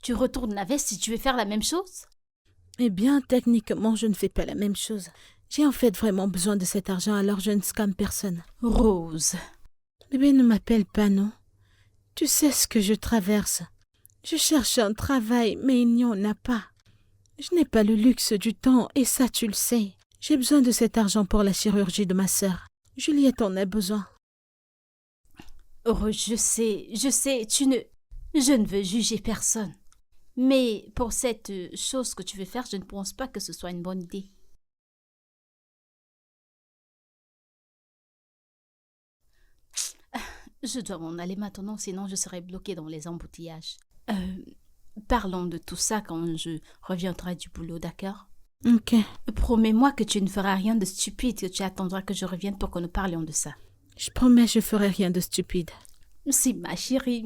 tu retournes la veste si tu veux faire la même chose? Eh bien, techniquement, je ne fais pas la même chose. J'ai en fait vraiment besoin de cet argent, alors je ne scamme personne. Rose. Bébé, ne m'appelle pas, non? Tu sais ce que je traverse. Je cherche un travail, mais il n'y en a pas. Je n'ai pas le luxe du temps, et ça, tu le sais. J'ai besoin de cet argent pour la chirurgie de ma sœur. Juliette en a besoin. Rose, je sais, je ne veux juger personne. Mais pour cette chose que tu veux faire, je ne pense pas que ce soit une bonne idée. Je dois m'en aller maintenant, sinon je serai bloquée dans les embouteillages. Parlons de tout ça quand je reviendrai du boulot, d'accord? Ok. Promets-moi que tu ne feras rien de stupide, que tu attendras que je revienne pour que nous parlions de ça. Je promets, je ferai rien de stupide. Si, ma chérie.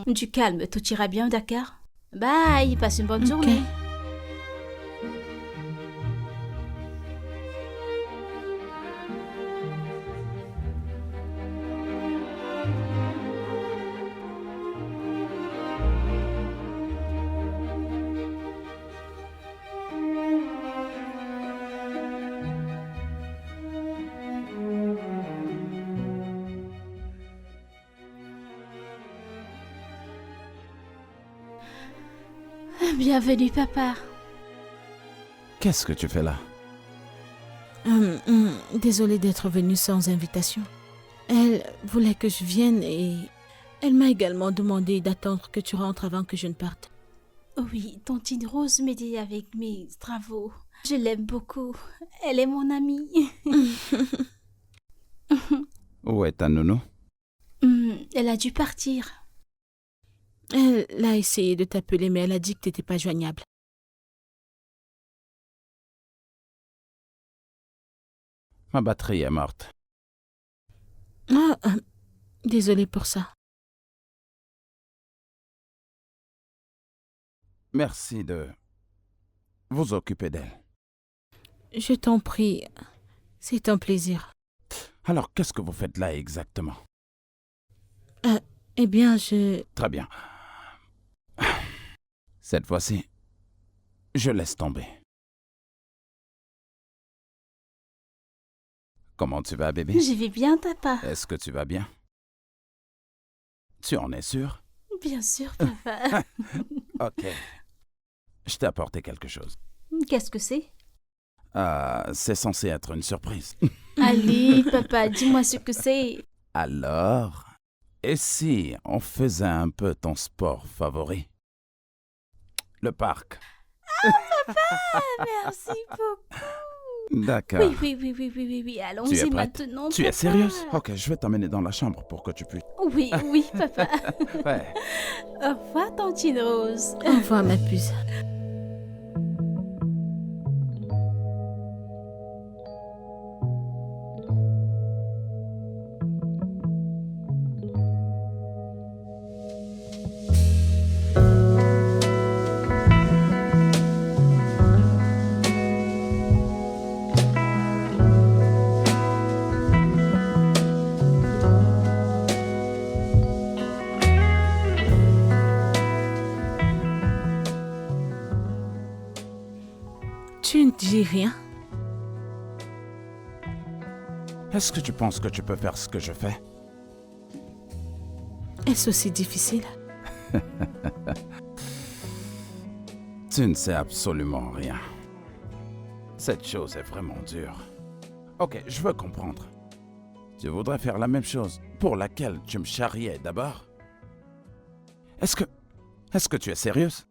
Du calme, tout ira bien, d'accord? Bye, passe une bonne journée. Bienvenue, papa. Qu'est-ce que tu fais là? Désolée d'être venue sans invitation. Elle voulait que je vienne et elle m'a également demandé d'attendre que tu rentres avant que je ne parte. Oui, Tantine Rose m'aidait avec mes travaux. Je l'aime beaucoup. Elle est mon amie. Où est ta nounou? Elle a dû partir. Elle a essayé de t'appeler, mais elle a dit que tu n'étais pas joignable. Ma batterie est morte. Ah, désolée pour ça. Merci de vous occuper d'elle. Je t'en prie, c'est un plaisir. Alors, qu'est-ce que vous faites là exactement? Eh bien, je... Très bien. Cette fois-ci, je laisse tomber. Comment tu vas, bébé? Je vais bien, papa. Est-ce que tu vas bien? Tu en es sûr? Bien sûr, papa. Ok. Je t'ai apporté quelque chose. Qu'est-ce que c'est? C'est censé être une surprise. Allez, papa, dis-moi ce que c'est. Alors, et si on faisait un peu ton sport favori? Le parc. Merci beaucoup. D'accord. Oui, Tu es allons-y prête? maintenant, Tu es papa. sérieuse? Ok, je vais t'emmener dans la chambre pour que tu puisses... Oui, papa. Ouais. Au revoir, Tantine Rose. Au revoir, ma puce. Tu ne dis rien? Est-ce que tu penses que tu peux faire ce que je fais? Est-ce aussi difficile? Tu ne sais absolument rien. Cette chose est vraiment dure. Ok, je veux comprendre. Tu voudrais faire la même chose pour laquelle tu me charriais d'abord? Est-ce que tu es sérieuse?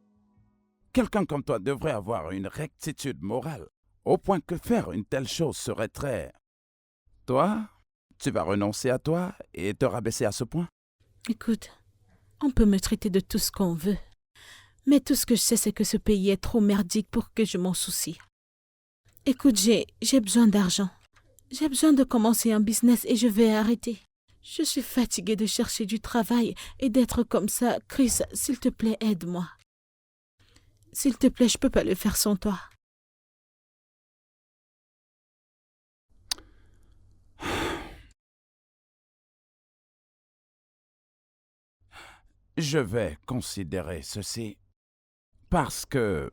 Quelqu'un comme toi devrait avoir une rectitude morale, au point que faire une telle chose serait très... Toi, tu vas renoncer à toi et te rabaisser à ce point? Écoute, on peut me traiter de tout ce qu'on veut. Mais tout ce que je sais, c'est que ce pays est trop merdique pour que je m'en soucie. Écoute, j'ai besoin d'argent. J'ai besoin de commencer un business et je vais arrêter. Je suis fatiguée de chercher du travail et d'être comme ça. Chris, s'il te plaît, aide-moi. S'il te plaît, je peux pas le faire sans toi. Je vais considérer ceci parce que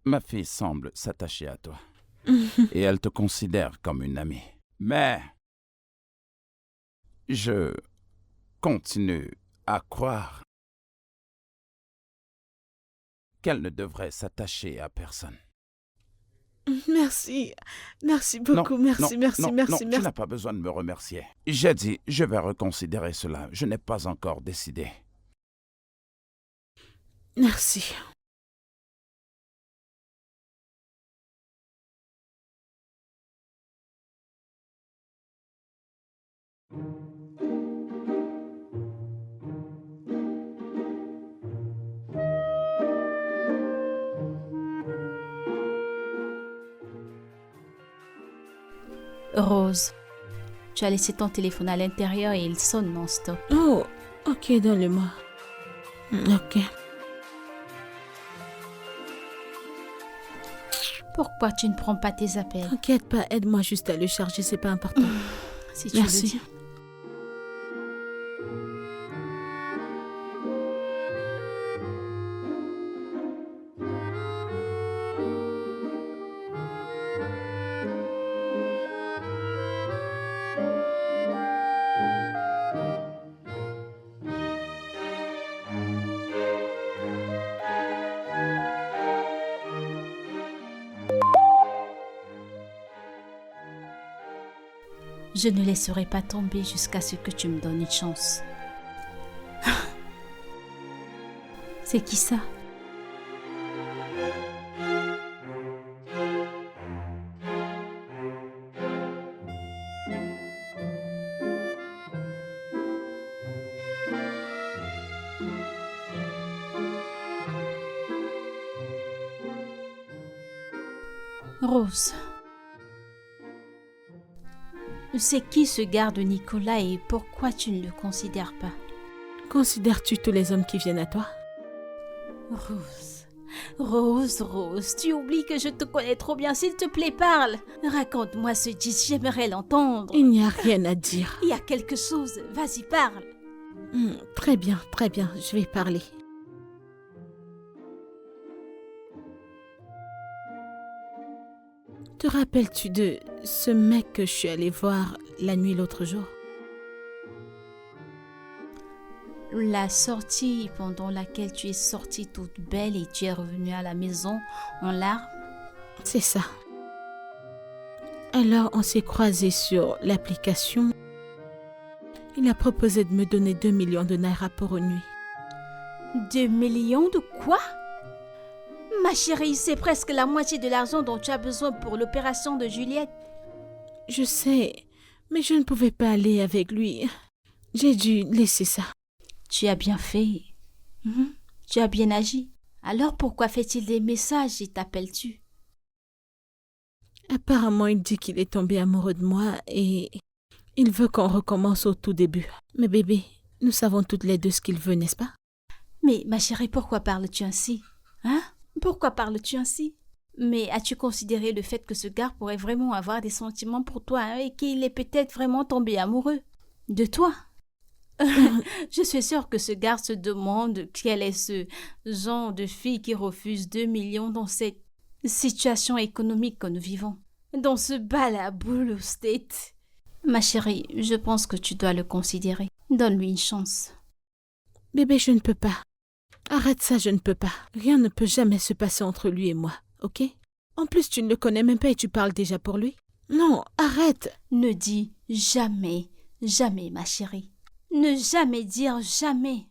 ma fille semble s'attacher à toi et elle te considère comme une amie. Mais je continue à croire qu'elle ne devrait s'attacher à personne. Merci. Merci beaucoup. Merci. Non, tu n'as pas besoin de me remercier. J'ai dit, je vais reconsidérer cela. Je n'ai pas encore décidé. Merci. Rose, tu as laissé ton téléphone à l'intérieur et il sonne non-stop. Oh, ok, donne-le-moi. Ok. Pourquoi tu ne prends pas tes appels? T'inquiète pas, aide-moi juste à le charger, c'est pas important. Si tu le Merci. dis. Je ne laisserai pas tomber jusqu'à ce que tu me donnes une chance. C'est qui ça? Rose. C'est qui ce garde Nicolas et pourquoi tu ne le considères pas? Considères-tu tous les hommes qui viennent à toi? Rose, tu oublies que je te connais trop bien. S'il te plaît, parle. Raconte-moi ce disque, j'aimerais l'entendre. Il n'y a rien à dire. Il y a quelque chose, vas-y, parle. Très bien, je vais parler. Te rappelles-tu de ce mec que je suis allée voir la nuit l'autre jour? La sortie pendant laquelle tu es sortie toute belle et tu es revenue à la maison en larmes? C'est ça. Alors on s'est croisés sur l'application. Il a proposé de me donner 2 millions de naira pour une nuit. 2 millions de quoi? Ma chérie, c'est presque la moitié de l'argent dont tu as besoin pour l'opération de Juliette. Je sais, mais je ne pouvais pas aller avec lui. J'ai dû laisser ça. Tu as bien fait. Tu as bien agi. Alors pourquoi fait-il des messages et t'appelles-tu? Apparemment, il dit qu'il est tombé amoureux de moi et il veut qu'on recommence au tout début. Mais bébé, nous savons toutes les deux ce qu'il veut, n'est-ce pas? Mais ma chérie, pourquoi parles-tu ainsi? Hein? Pourquoi parles-tu ainsi? Mais as-tu considéré le fait que ce gars pourrait vraiment avoir des sentiments pour toi et qu'il est peut-être vraiment tombé amoureux de toi? Je suis sûre que ce gars se demande quel est ce genre de fille qui refuse 2 millions dans cette situation économique que nous vivons, dans ce balaboule au state. Ma chérie, je pense que tu dois le considérer. Donne-lui une chance. Bébé, je ne peux pas. Arrête ça, je ne peux pas. Rien ne peut jamais se passer entre lui et moi, ok? En plus, tu ne le connais même pas et tu parles déjà pour lui. Non, arrête. Ne dis jamais, jamais, ma chérie. Ne jamais dire jamais.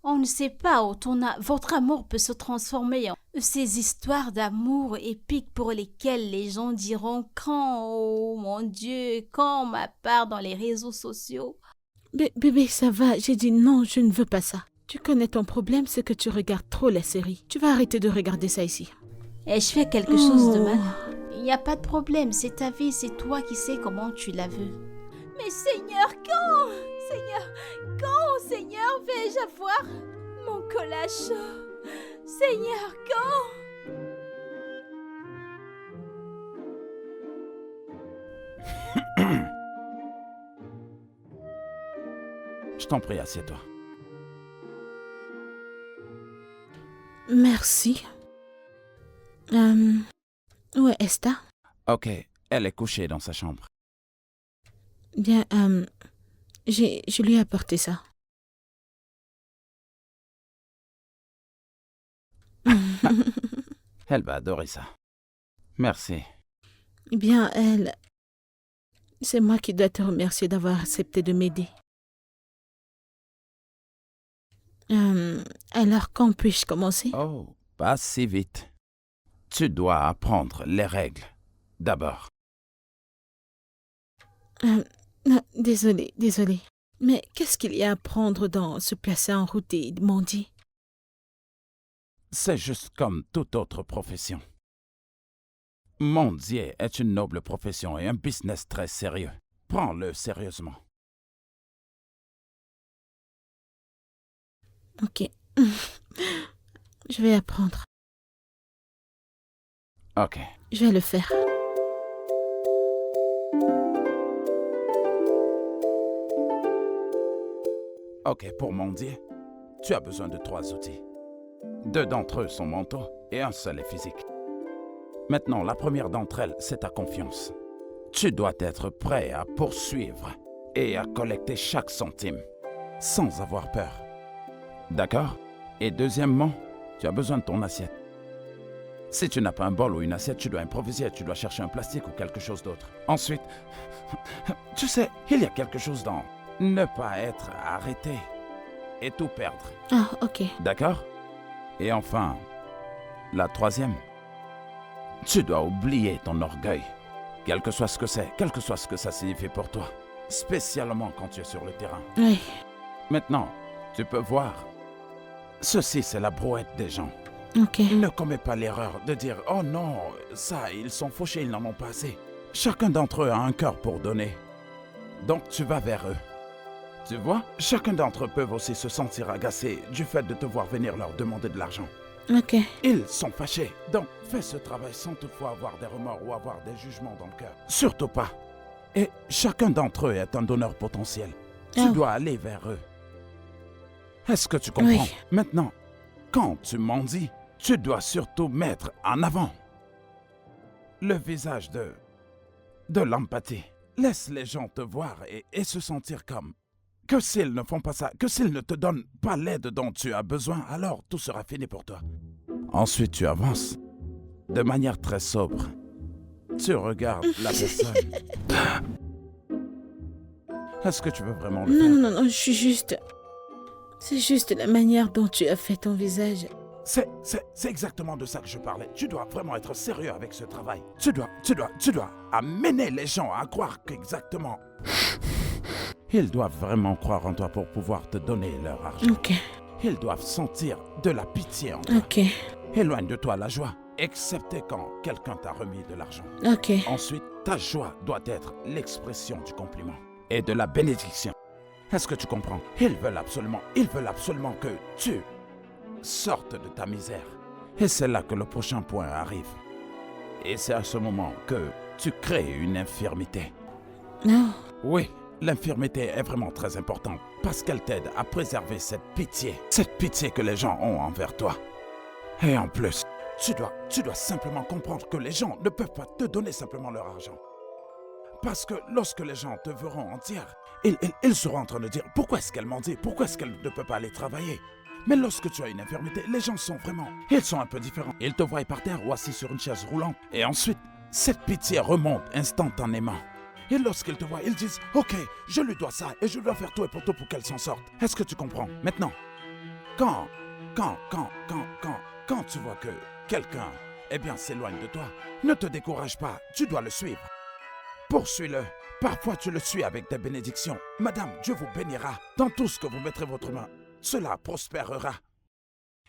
On ne sait pas où votre amour peut se transformer en ces histoires d'amour épiques pour lesquelles les gens diront quand, oh mon Dieu, quand ma part dans les réseaux sociaux. Bébé, ça va. J'ai dit non, je ne veux pas ça. Tu connais ton problème, c'est que tu regardes trop la série. Tu vas arrêter de regarder ça ici. Ai-je fait quelque chose de mal? n'y a pas de problème, c'est ta vie, c'est toi qui sais comment tu la veux. Mais Seigneur, quand Seigneur, vais-je avoir mon collage chaud? Seigneur, quand? Je t'en prie, assieds-toi. Merci. Où est Esther? Ok, elle est couchée dans sa chambre. Bien, je lui ai apporté ça. Elle va adorer ça. Merci. Bien, c'est moi qui dois te remercier d'avoir accepté de m'aider. Alors, quand puis-je commencer? Oh, pas si vite. Tu dois apprendre les règles, d'abord. Non, désolé. Mais qu'est-ce qu'il y a à apprendre dans se placer en route et mendier? C'est juste comme toute autre profession. Mendier est une noble profession et un business très sérieux. Prends-le sérieusement. Ok. Je vais apprendre. Ok. Je vais le faire. Ok, pour mendier, tu as besoin de 3 outils. 2 d'entre eux sont mentaux et un seul est physique. Maintenant, la première d'entre elles, c'est ta confiance. Tu dois être prêt à poursuivre et à collecter chaque centime, sans avoir peur. D'accord? Et deuxièmement, tu as besoin de ton assiette. Si tu n'as pas un bol ou une assiette, tu dois improviser, tu dois chercher un plastique ou quelque chose d'autre. Ensuite, tu sais, il y a quelque chose dans ne pas être arrêté et tout perdre. Ah, ok. D'accord? Et enfin, la troisième, tu dois oublier ton orgueil, quel que soit ce que c'est, quel que soit ce que ça signifie pour toi, spécialement quand tu es sur le terrain. Oui. Maintenant, tu peux voir, ceci c'est la brouette des gens. Ok. Ne commets pas l'erreur de dire « Oh non, ça, ils sont fauchés, ils n'en ont pas assez. » Chacun d'entre eux a un cœur pour donner. Donc tu vas vers eux. Tu vois, chacun d'entre eux peut aussi se sentir agacé du fait de te voir venir leur demander de l'argent. Ok. Ils sont fâchés, donc fais ce travail sans toutefois avoir des remords ou avoir des jugements dans le cœur. Surtout pas. Et chacun d'entre eux est un donneur potentiel. Tu Oh. dois aller vers eux. Est-ce que tu comprends? Oui. Maintenant, quand tu mendies, tu dois surtout mettre en avant le visage de l'empathie. Laisse les gens te voir et se sentir comme que s'ils ne font pas ça, que s'ils ne te donnent pas l'aide dont tu as besoin, alors tout sera fini pour toi. Ensuite, tu avances de manière très sobre. Tu regardes la personne. Est-ce que tu veux vraiment le faire? Non, je suis juste... C'est juste la manière dont tu as fait ton visage. C'est exactement de ça que je parlais. Tu dois vraiment être sérieux avec ce travail. Tu dois amener les gens à croire qu'exactement... Ils doivent vraiment croire en toi pour pouvoir te donner leur argent. Ok. Ils doivent sentir de la pitié en toi. Ok. Éloigne de toi la joie, excepté quand quelqu'un t'a remis de l'argent. Ok. Ensuite, ta joie doit être l'expression du compliment et de la bénédiction. Est-ce que tu comprends? Ils veulent absolument que tu sortes de ta misère. Et c'est là que le prochain point arrive. Et c'est à ce moment que tu crées une infirmité. Non. Oui, l'infirmité est vraiment très importante parce qu'elle t'aide à préserver cette pitié que les gens ont envers toi. Et en plus, tu dois simplement comprendre que les gens ne peuvent pas te donner simplement leur argent. Parce que lorsque les gens te verront entière, ils seront en train de dire « Pourquoi est-ce qu'elle mendie? Pourquoi est-ce qu'elle ne peut pas aller travailler ?» Mais lorsque tu as une infirmité, les gens sont vraiment... Ils sont un peu différents. Ils te voient par terre ou assis sur une chaise roulante. Et ensuite, cette pitié remonte instantanément. Et lorsqu'ils te voient, ils disent « Ok, je lui dois ça et je dois faire tout et pour tout pour qu'elle s'en sorte. » Est-ce que tu comprends? Maintenant, quand tu vois que quelqu'un, s'éloigne de toi, ne te décourage pas, tu dois le suivre. Poursuis-le. Parfois, tu le suis avec des bénédictions. Madame, Dieu vous bénira. Dans tout ce que vous mettrez votre main, cela prospérera.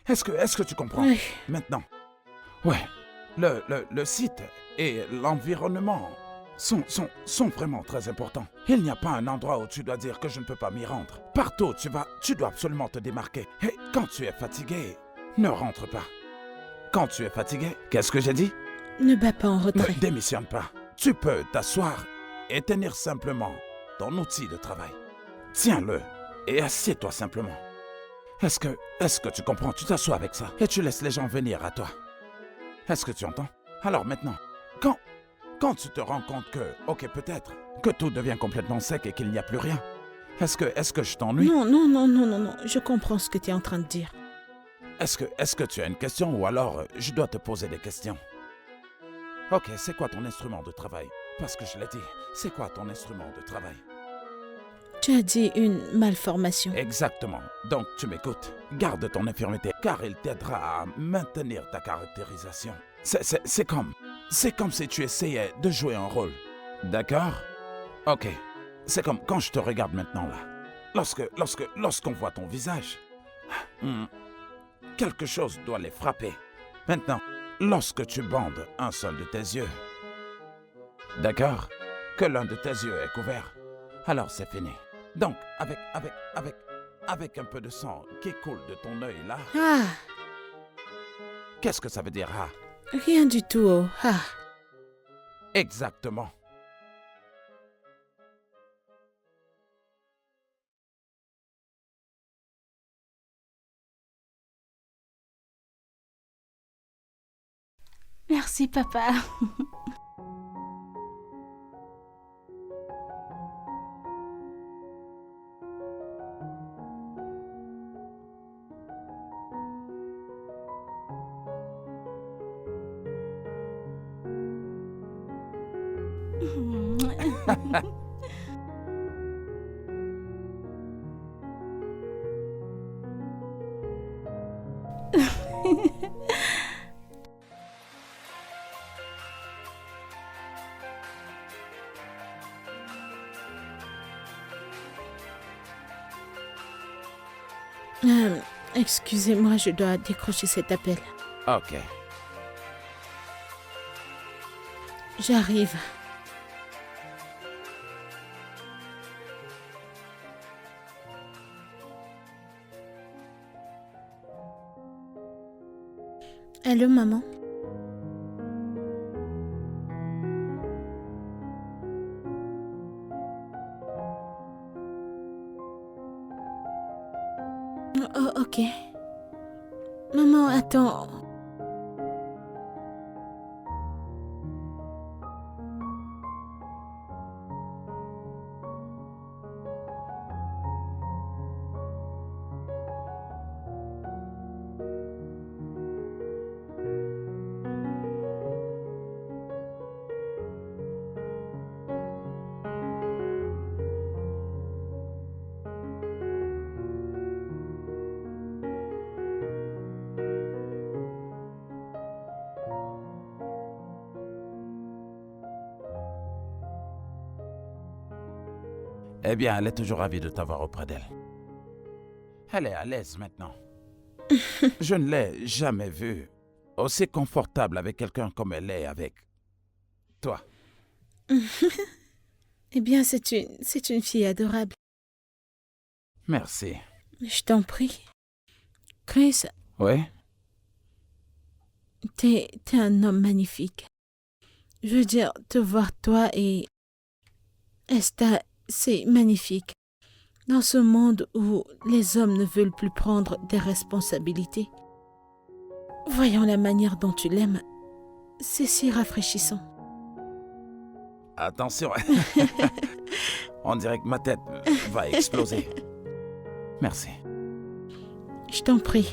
Est-ce que tu comprends? Oui. Maintenant, ouais, Le site et l'environnement sont vraiment très importants. Il n'y a pas un endroit où tu dois dire que je ne peux pas m'y rendre. Partout où tu vas, tu dois absolument te démarquer. Et quand tu es fatigué, ne rentre pas. Quand tu es fatigué, qu'est-ce que j'ai dit? Ne bats pas en retrait. Ne démissionne pas. Tu peux t'asseoir et tenir simplement ton outil de travail. Tiens-le et assieds-toi simplement. Est-ce que tu comprends? Tu t'assois avec ça et tu laisses les gens venir à toi. Est-ce que tu entends? Alors maintenant, quand tu te rends compte que, ok, peut-être, que tout devient complètement sec et qu'il n'y a plus rien, est-ce que je t'ennuie? Non, je comprends ce que tu es en train de dire. Est-ce que tu as une question ou alors je dois te poser des questions? Ok, c'est quoi ton instrument de travail? Parce que je l'ai dit, c'est quoi ton instrument de travail? Tu as dit une malformation. Exactement. Donc tu m'écoutes. Garde ton infirmité car il t'aidera à maintenir ta caractérisation. C'est comme si tu essayais de jouer un rôle. D'accord? Ok. C'est comme quand je te regarde maintenant là. Lorsqu'on voit ton visage, quelque chose doit les frapper. Maintenant, lorsque tu bandes un seul de tes yeux, d'accord? Que l'un de tes yeux est couvert, alors c'est fini. Donc, avec un peu de sang qui coule de ton œil là, Ah, qu'est-ce que ça veut dire, ah? rien du tout. Oh. Ah. Exactement. Merci, papa. Excusez-moi, je dois décrocher cet appel. Ok. J'arrive. Allô, maman? Oh, ok. Maman, attends. Eh bien, elle est toujours ravie de t'avoir auprès d'elle. Elle est à l'aise maintenant. Je ne l'ai jamais vue aussi confortable avec quelqu'un comme elle est avec toi. Eh bien, c'est une fille adorable. Merci. Je t'en prie. Chris, Oui? t'es un homme magnifique. Je veux dire, te voir toi et Esta, c'est magnifique. Dans ce monde où les hommes ne veulent plus prendre des responsabilités, voyons la manière dont tu l'aimes. C'est si rafraîchissant. Attention. On dirait que ma tête va exploser. Merci. Je t'en prie.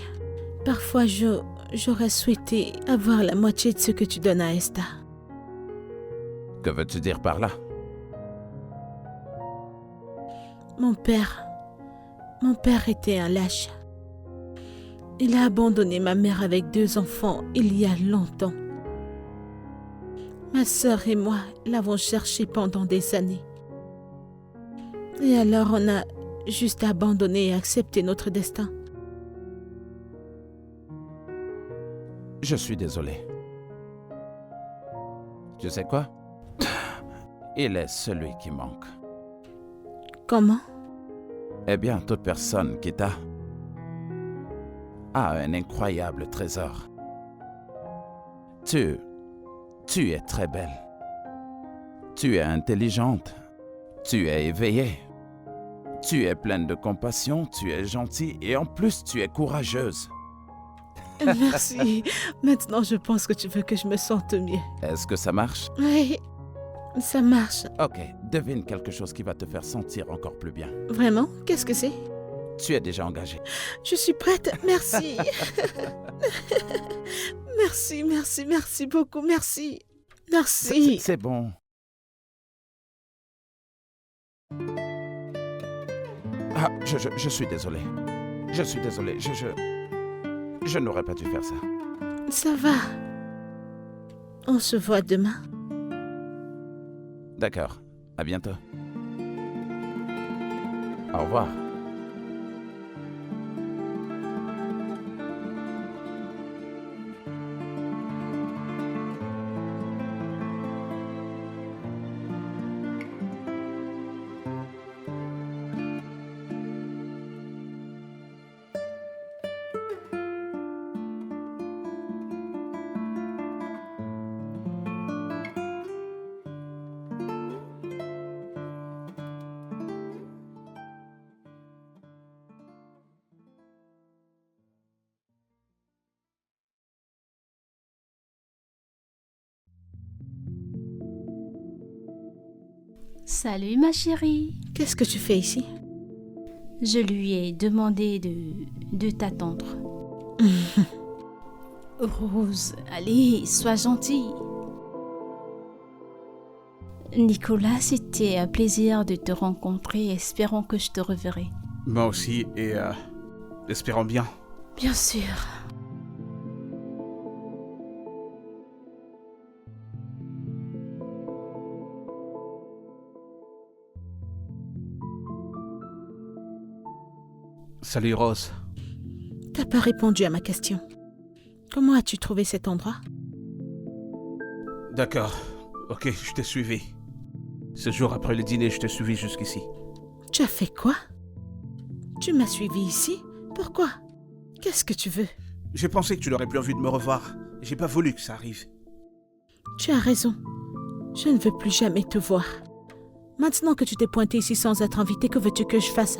Parfois, j'aurais souhaité avoir la moitié de ce que tu donnes à Esta. Que veux-tu dire par là? Mon père était un lâche. Il a abandonné ma mère avec 2 enfants il y a longtemps. Ma sœur et moi l'avons cherché pendant des années. Et alors on a juste abandonné et accepté notre destin. Je suis désolé. Tu sais quoi? Il est celui qui manque. Comment? Eh bien, toute personne qui t'a a un incroyable trésor. Tu es très belle. Tu es intelligente. Tu es éveillée. Tu es pleine de compassion, tu es gentille et en plus tu es courageuse. Merci. Maintenant, je pense que tu veux que je me sente mieux. Est-ce que ça marche? Oui, ça marche. Ok, devine quelque chose qui va te faire sentir encore plus bien. Vraiment? Qu'est-ce que c'est? Tu es déjà engagée. Je suis prête. Merci. Merci beaucoup. Merci. Merci. C'est bon. Ah, je suis désolé. Je suis désolé. Je n'aurais pas dû faire ça. Ça va. On se voit demain. D'accord. À bientôt. Au revoir. Salut ma chérie. Qu'est-ce que tu fais ici? Je lui ai demandé de t'attendre. Rose, allez, sois gentille. Nicolas, c'était un plaisir de te rencontrer. Espérons que je te reverrai. Moi aussi, et espérons bien. Bien sûr. Salut Rose. T'as pas répondu à ma question. Comment as-tu trouvé cet endroit? D'accord. Ok, je t'ai suivi. Ce jour après le dîner, je t'ai suivi jusqu'ici. Tu as fait quoi? Tu m'as suivi ici? Pourquoi? Qu'est-ce que tu veux? J'ai pensé que tu n'aurais plus envie de me revoir. J'ai pas voulu que ça arrive. Tu as raison. Je ne veux plus jamais te voir. Maintenant que tu t'es pointé ici sans être invité, que veux-tu que je fasse?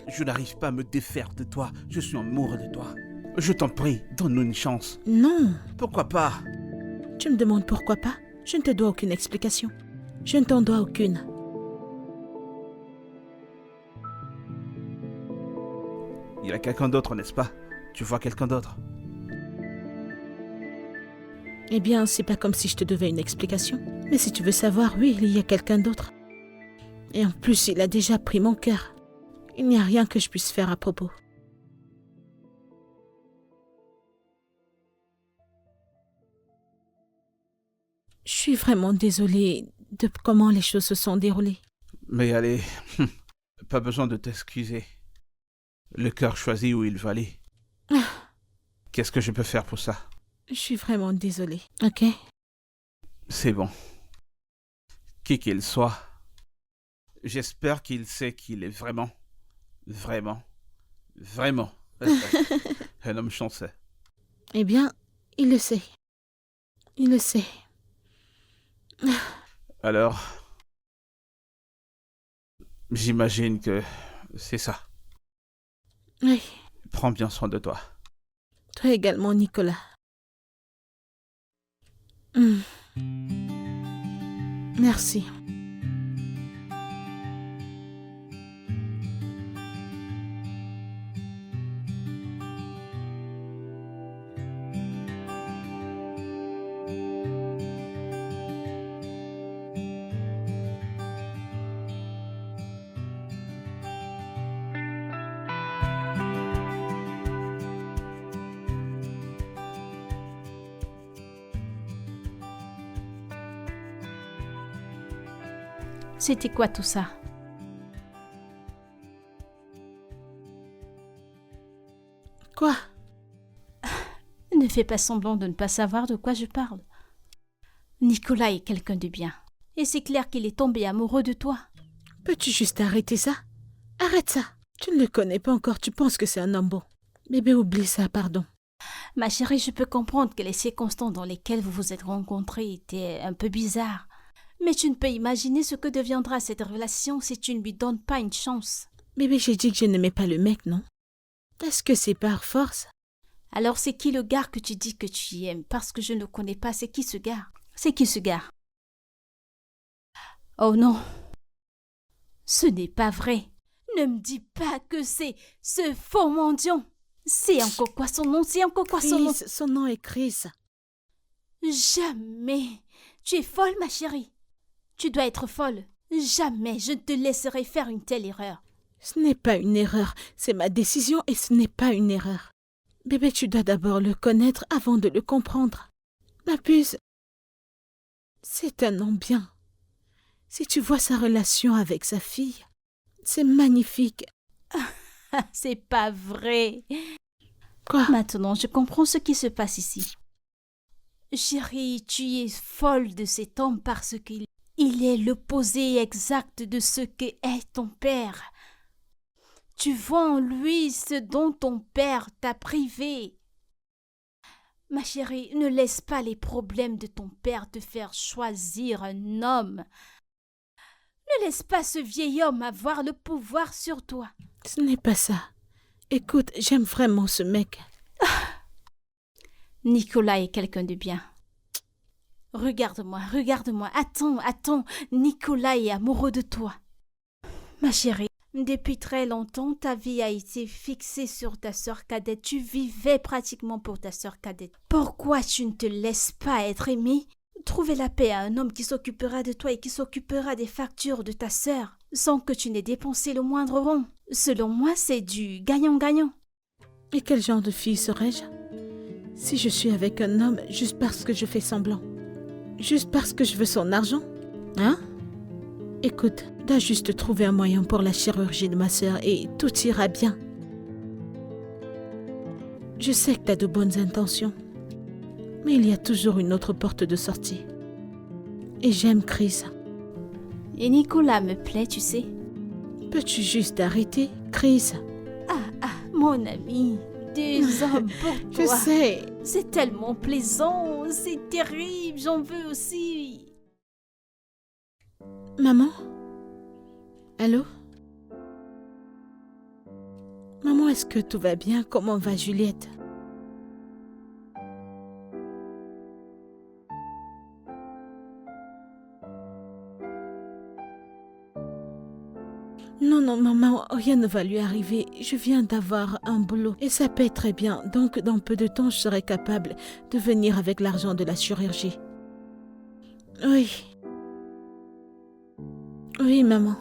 Je n'arrive pas à me défaire de toi. Je suis amoureux de toi. Je t'en prie, donne-nous une chance. Non. Pourquoi pas? Tu me demandes pourquoi pas? Je ne te dois aucune explication. Je ne t'en dois aucune. Il y a quelqu'un d'autre, n'est-ce pas? Tu vois quelqu'un d'autre? Eh bien, c'est pas comme si je te devais une explication. Mais si tu veux savoir, oui, il y a quelqu'un d'autre. Et en plus, il a déjà pris mon cœur. Il n'y a rien que je puisse faire à propos. Je suis vraiment désolée de comment les choses se sont déroulées. Mais allez, pas besoin de t'excuser. Le cœur choisit où il va aller. Qu'est-ce que je peux faire pour ça? Je suis vraiment désolée, ok? C'est bon. Qui qu'il soit, j'espère qu'il sait qu'il est vraiment un homme chanceux. Eh bien, il le sait. Il le sait. Alors, j'imagine que c'est ça. Oui, Prends bien soin de toi. toi également, Nicolas. Merci. C'était quoi tout ça? Quoi? Ne fais pas semblant de ne pas savoir de quoi je parle. Nicolas est quelqu'un de bien. Et c'est clair qu'il est tombé amoureux de toi. Peux-tu juste arrêter ça? Arrête ça. Tu ne le connais pas encore, tu penses que c'est un homme bon. Bébé, oublie ça, pardon. Ma chérie, je peux comprendre que les circonstances dans lesquelles vous vous êtes rencontrés étaient un peu bizarres. Mais tu ne peux imaginer ce que deviendra cette relation si tu ne lui donnes pas une chance. Bébé, j'ai dit que je n'aimais pas le mec, non? Est-ce que c'est par force? Alors c'est qui le gars que tu dis que tu aimes? Parce que je ne le connais pas, c'est qui ce gars? C'est qui ce gars? Oh non! Ce n'est pas vrai! Ne me dis pas que c'est ce faux mendiant! C'est encore quoi son nom? C'est encore quoi son nom? Chris, son nom est Chris. Jamais! Tu es folle, ma chérie! Tu dois être folle! Jamais je ne te laisserai faire une telle erreur! Ce n'est pas une erreur, c'est ma décision et ce n'est pas une erreur. Bébé, tu dois d'abord le connaître avant de le comprendre. Ma puce, c'est un homme bien. Si tu vois sa relation avec sa fille, c'est magnifique. C'est pas vrai! Quoi? Maintenant, je comprends ce qui se passe ici. Chérie, tu es folle de cet homme parce qu'il est l'opposé exact de ce que est ton père. Tu vois en lui ce dont ton père t'a privé. Ma chérie, ne laisse pas les problèmes de ton père te faire choisir un homme. Ne laisse pas ce vieil homme avoir le pouvoir sur toi. Ce n'est pas ça. Écoute, j'aime vraiment ce mec. Nicolas est quelqu'un de bien. Regarde-moi, regarde-moi. Attends. Nicolas est amoureux de toi. Ma chérie, depuis très longtemps, ta vie a été fixée sur ta sœur cadette. Tu vivais pratiquement pour ta sœur cadette. Pourquoi tu ne te laisses pas être aimée? Trouver la paix à un homme qui s'occupera de toi et qui s'occupera des factures de ta sœur, sans que tu n'aies dépensé le moindre rond. Selon moi, c'est du gagnant-gagnant. Et quel genre de fille serais-je si je suis avec un homme juste parce que je fais semblant? Juste parce que je veux son argent? Hein? Écoute, t'as juste trouvé un moyen pour la chirurgie de ma sœur et tout ira bien. Je sais que t'as de bonnes intentions, mais il y a toujours une autre porte de sortie. Et j'aime Chris. Et Nicolas me plaît, tu sais. Peux-tu juste arrêter, Chris? Mon ami, des hommes pour Je toi. sais. C'est tellement plaisant, c'est terrible, j'en veux aussi. Maman? Allô? Maman, est-ce que tout va bien? Comment va Juliette? Non, maman, rien ne va lui arriver. Je viens d'avoir un boulot et ça paie très bien. Donc, dans peu de temps, je serai capable de venir avec l'argent de la chirurgie. Oui. Oui, maman.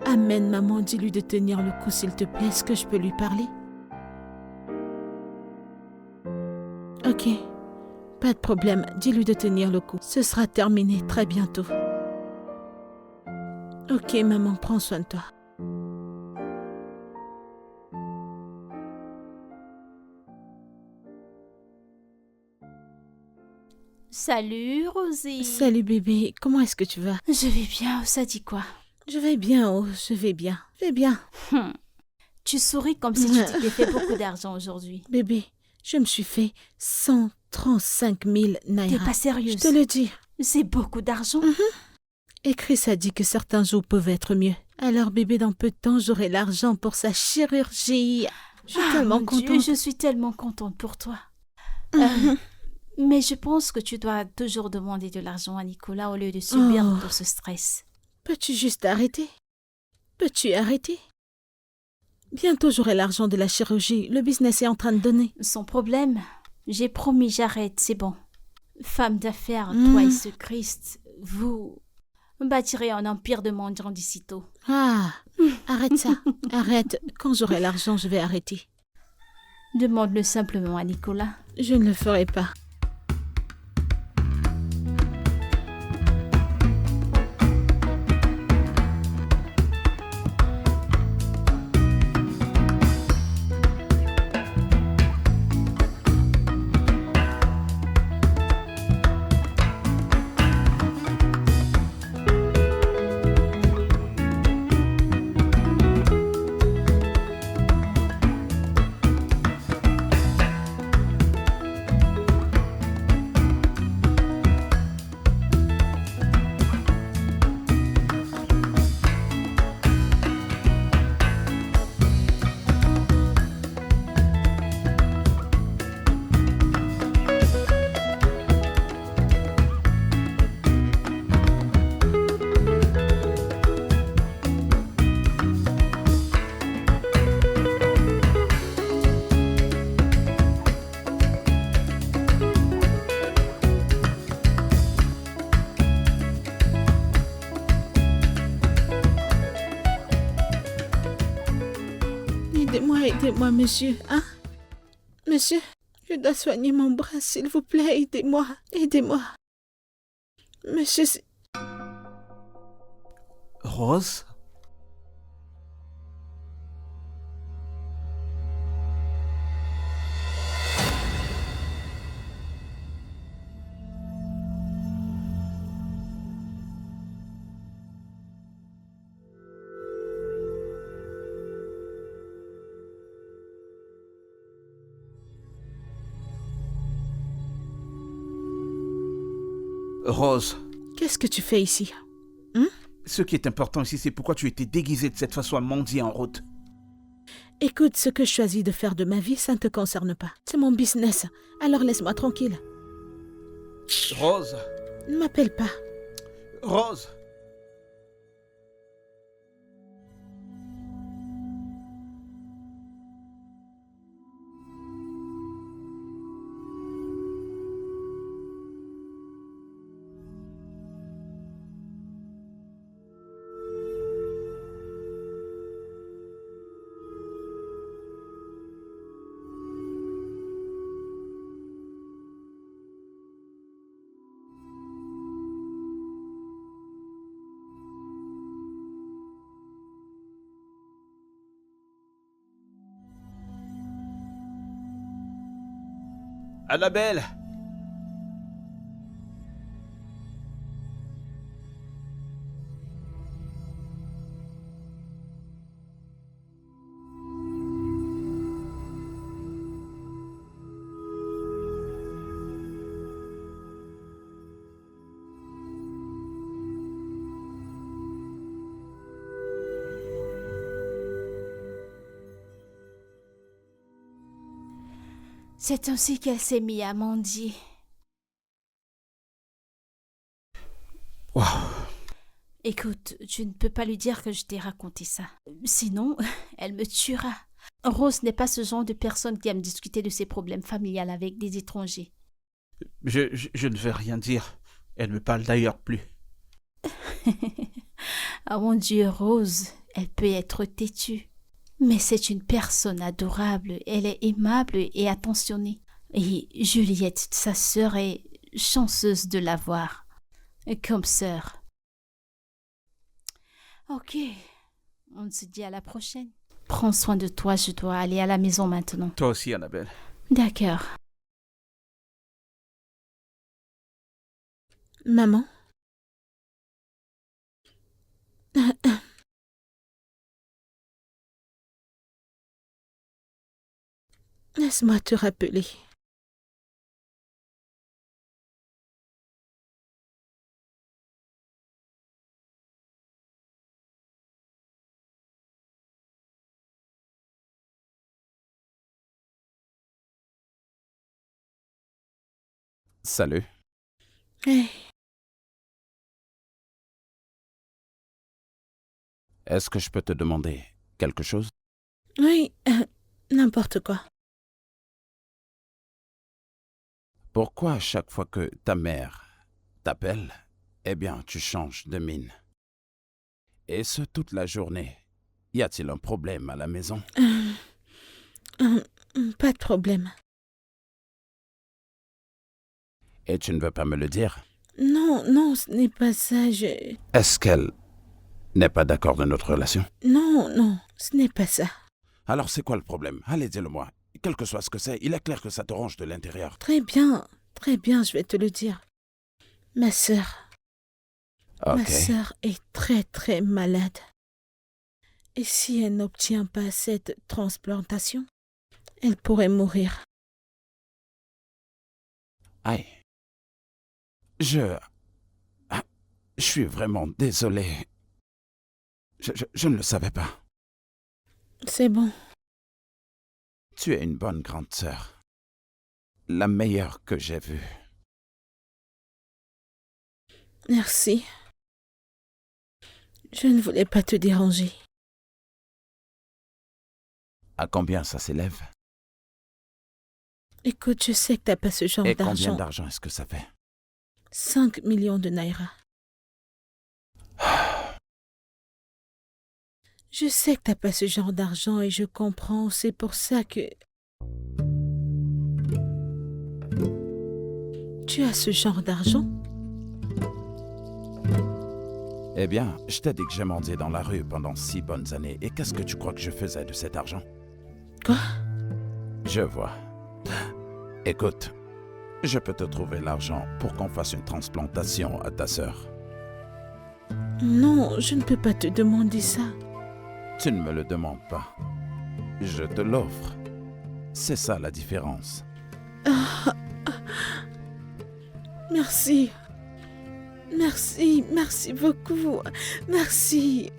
Amen, maman. Dis-lui de tenir le coup, s'il te plaît. Est-ce que je peux lui parler? Ok. Pas de problème. Dis-lui de tenir le coup. Ce sera terminé très bientôt. Ok, maman, prends soin de toi. Salut, Rosie. Salut bébé, comment est-ce que tu vas? Je vais bien, ça dit quoi? Je vais bien, oh, je vais bien. Je vais bien. Tu souris comme si tu t'étais fait beaucoup d'argent aujourd'hui. Bébé, je me suis fait 135 000 naira. T'es pas sérieuse? Je te le dis. C'est beaucoup d'argent. Et Chris a dit que certains jours peuvent être mieux. Alors bébé, dans peu de temps, j'aurai l'argent pour sa chirurgie. Je suis tellement mon contente. Dieu, je suis tellement contente pour toi. Mais je pense que tu dois toujours demander de l'argent à Nicolas au lieu de subir tout ce stress. Peux-tu juste arrêter? Peux-tu arrêter? Bientôt j'aurai l'argent de la chirurgie. Le business est en train de donner. Sans problème. J'ai promis, j'arrête, c'est bon. Femme d'affaires, toi et ce Christ, vous bâtirez un empire de mendiants d'ici tôt. Ah, arrête ça. Arrête. Quand j'aurai l'argent, je vais arrêter. Demande-le simplement à Nicolas. Je ne le ferai pas. Aidez-moi, monsieur. Hein? Monsieur, je dois soigner mon bras, s'il vous plaît, aidez-moi. Monsieur, Rose? Rose, qu'est-ce que tu fais ici? ce qui est important ici, c'est pourquoi tu étais déguisée de cette façon à mendier en route. Écoute, ce que je choisis de faire de ma vie, ça ne te concerne pas. C'est mon business, alors laisse-moi tranquille. Rose, Ne m'appelle pas. Rose. Annabelle! C'est ainsi qu'elle s'est mise à mendier. Waouh! Écoute, tu ne peux pas lui dire que je t'ai raconté ça. Sinon, elle me tuera. Rose n'est pas ce genre de personne qui aime discuter de ses problèmes familiales avec des étrangers. Je ne veux rien dire. Elle me parle d'ailleurs plus. Ah mon Dieu, Rose, elle peut être têtue. Mais c'est une personne adorable, elle est aimable et attentionnée. Et Juliette, sa sœur, est chanceuse de l'avoir comme sœur. Ok, on se dit à la prochaine. Prends soin de toi, je dois aller à la maison maintenant. Toi aussi, Annabelle. D'accord. Maman? Laisse-moi te rappeler. Salut. Hey, Est-ce que je peux te demander quelque chose? oui, n'importe quoi. Pourquoi à chaque fois que ta mère t'appelle, eh bien, tu changes de mine? Et ce, toute la journée. Y a-t-il un problème à la maison? Pas de problème. Et tu ne veux pas me le dire? Non, ce n'est pas ça, Est-ce qu'elle n'est pas d'accord de notre relation? Non, ce n'est pas ça. Alors c'est quoi le problème? Allez, dis-le-moi. Quel que soit ce que c'est, il est clair que ça te ronge de l'intérieur. Très bien, je vais te le dire. Ma sœur Ok. est très très malade. Et si elle n'obtient pas cette transplantation, elle pourrait mourir. Aïe. Je suis vraiment désolé. Je ne le savais pas. C'est bon. Tu es une bonne grande sœur. La meilleure que j'ai vue. Merci. Je ne voulais pas te déranger. À combien ça s'élève? Écoute, je sais que t'as pas ce genre Et combien d'argent. d'argent est-ce que ça fait? 5 millions de naira. Je sais que t'as pas ce genre d'argent et je comprends, c'est pour ça que... Tu as ce genre d'argent? Eh bien, je t'ai dit que j'ai mendié dans la rue pendant 6 bonnes années. Et qu'est-ce que tu crois que je faisais de cet argent? Quoi? Je vois. Écoute, je peux te trouver l'argent pour qu'on fasse une transplantation à ta sœur. Non, je ne peux pas te demander ça. Tu ne me le demandes pas. Je te l'offre. C'est ça la différence. Merci. Merci, merci beaucoup. Merci.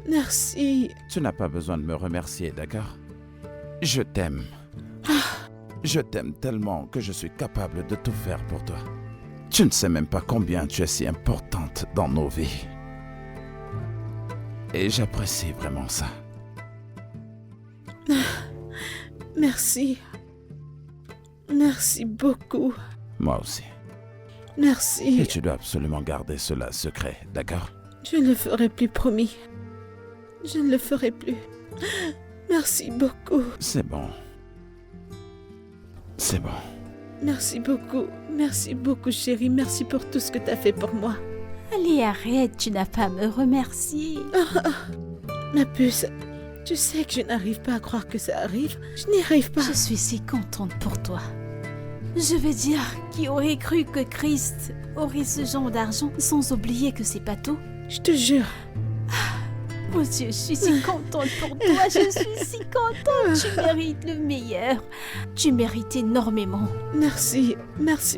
Merci. Tu n'as pas besoin de me remercier, d'accord? Je t'aime. Je t'aime tellement que je suis capable de tout faire pour toi. Tu ne sais même pas combien tu es si importante dans nos vies. Et j'apprécie vraiment ça. Merci. Merci beaucoup. Moi aussi. Merci. Et tu dois absolument garder cela secret, d'accord? Je ne le ferai plus, promis. Je ne le ferai plus. Merci beaucoup. C'est bon. C'est bon. Merci beaucoup, chérie. Merci pour tout ce que tu as fait pour moi. Allez, arrête, tu n'as pas à me remercier. Ma puce, tu sais que je n'arrive pas à croire que ça arrive. Je n'y arrive pas. Je suis si contente pour toi. Je veux dire, qui aurait cru que Christ aurait ce genre d'argent sans oublier que c'est pas tout? Je te jure. Oh Dieu, je suis si contente pour toi, je suis si contente. Tu mérites le meilleur. Tu mérites énormément. Merci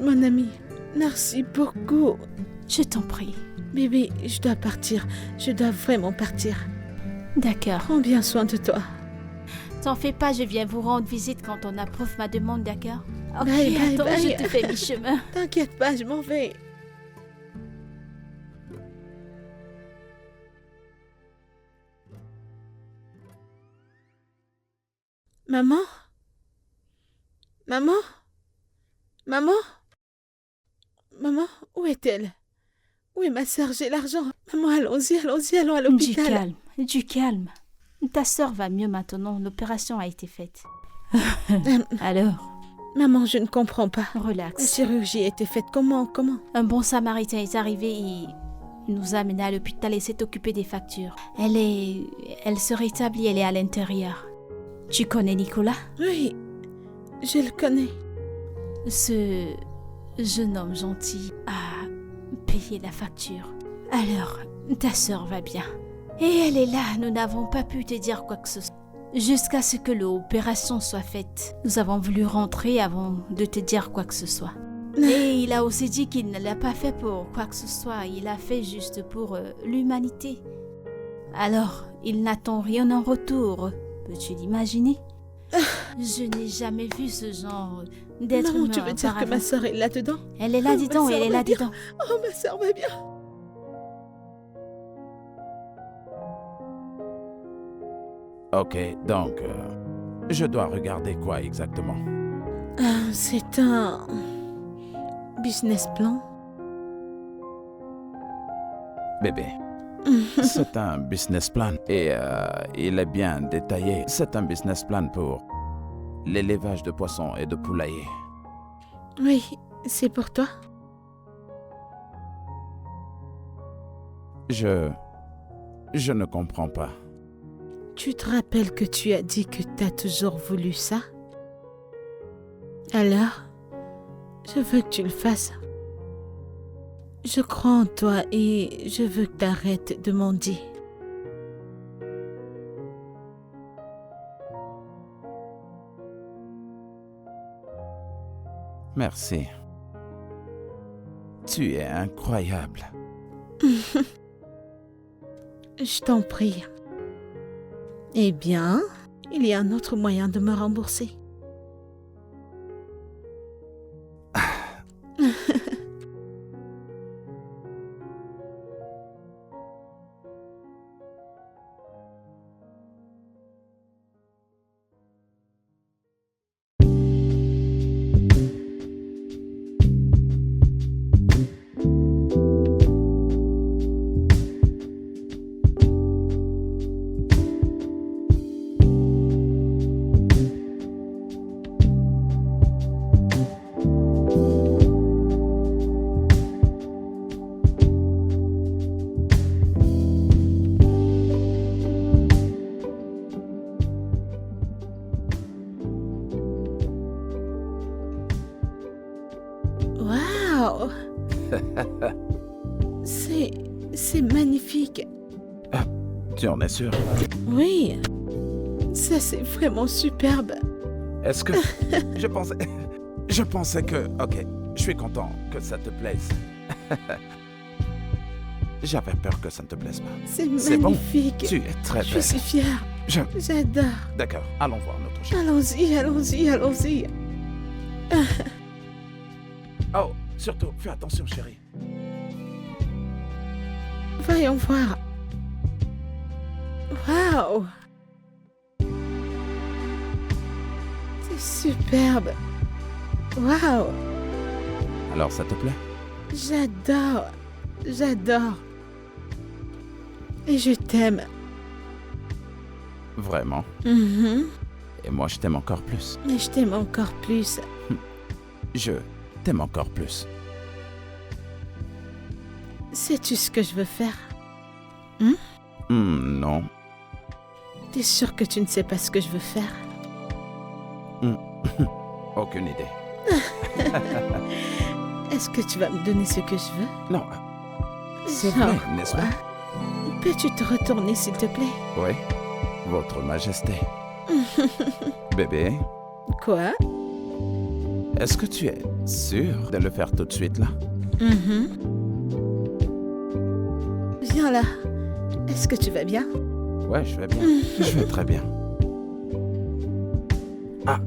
mon ami. Merci beaucoup. Je t'en prie. Bébé, je dois partir. Je dois vraiment partir. D'accord. Prends bien soin de toi. T'en fais pas, je viens vous rendre visite quand on approuve ma demande, d'accord? Ok, Bye, bye, attends, bye. je te fais mi-chemin. T'inquiète pas, je m'en vais. Maman? Maman? Maman? Maman, où est-elle? Où est ma sœur? J'ai l'argent. Maman, allons à l'hôpital. Du calme. Ta sœur va mieux maintenant, l'opération a été faite. Alors, Maman, je ne comprends pas. La relax. chirurgie a été faite comment? Un bon samaritain est arrivé et nous a amenés à l'hôpital et s'est occupé des factures. Elle se rétablit, elle est à l'intérieur. Tu connais Nicolas? Oui, je le connais. Ce jeune homme gentil a payé la facture. Alors, ta sœur va bien. Et elle est là, nous n'avons pas pu te dire quoi que ce soit. Jusqu'à ce que l'opération soit faite. Nous avons voulu rentrer avant de te dire quoi que ce soit. Et il a aussi dit qu'il ne l'a pas fait pour quoi que ce soit. Il l'a fait juste pour l'humanité. Alors, il n'attend rien en retour. Peux-tu l'imaginer? Je n'ai jamais vu ce genre d'être Maman, humain tu veux dire que auparavant. ma sœur est là-dedans? Elle est là-dedans, ma sœur elle est va bien. là-dedans. Oh, ma sœur va bien. Ok, donc, je dois regarder quoi exactement? C'est un business plan. Bébé, c'est un business plan et il est bien détaillé. C'est un business plan pour l'élevage de poissons et de poulaillers. Oui, c'est pour toi. Je ne comprends pas. Tu te rappelles que tu as dit que tu as toujours voulu ça? Alors, je veux que tu le fasses. Je crois en toi et je veux que tu arrêtes de mendier. Merci. Tu es incroyable. Je t'en prie. Eh bien, il y a un autre moyen de me rembourser. C'est magnifique. Tu en es sûr? Oui. Ça, c'est vraiment superbe. Est-ce que... Je pensais que... Ok, je suis content que ça te plaise. J'avais peur que ça ne te plaise pas. C'est bon. magnifique. Tu es très Je belle. suis fière. J'adore. D'accord, allons voir notre chambre. Allons-y, allons-y, allons-y. Oh, surtout, fais attention, chérie. Voyons voir. Waouh. C'est superbe. Waouh. Alors, ça te plaît? J'adore. J'adore. Et je t'aime. Vraiment? Mhm. Et moi, je t'aime encore plus. Et je t'aime encore plus. Je t'aime encore plus. Sais-tu ce que je veux faire? Non. T'es sûr que tu ne sais pas ce que je veux faire? Aucune idée. Est-ce que tu vas me donner ce que je veux? Non. C'est Genre vrai, n'est-ce pas? quoi? Peux-tu te retourner, s'il te plaît? Oui. Votre Majesté. Bébé, Quoi? est-ce que tu es sûr de le faire tout de suite, là? Mhm. Viens là. Est-ce que tu vas bien? Ouais, je vais bien. Je vais très bien. Ah.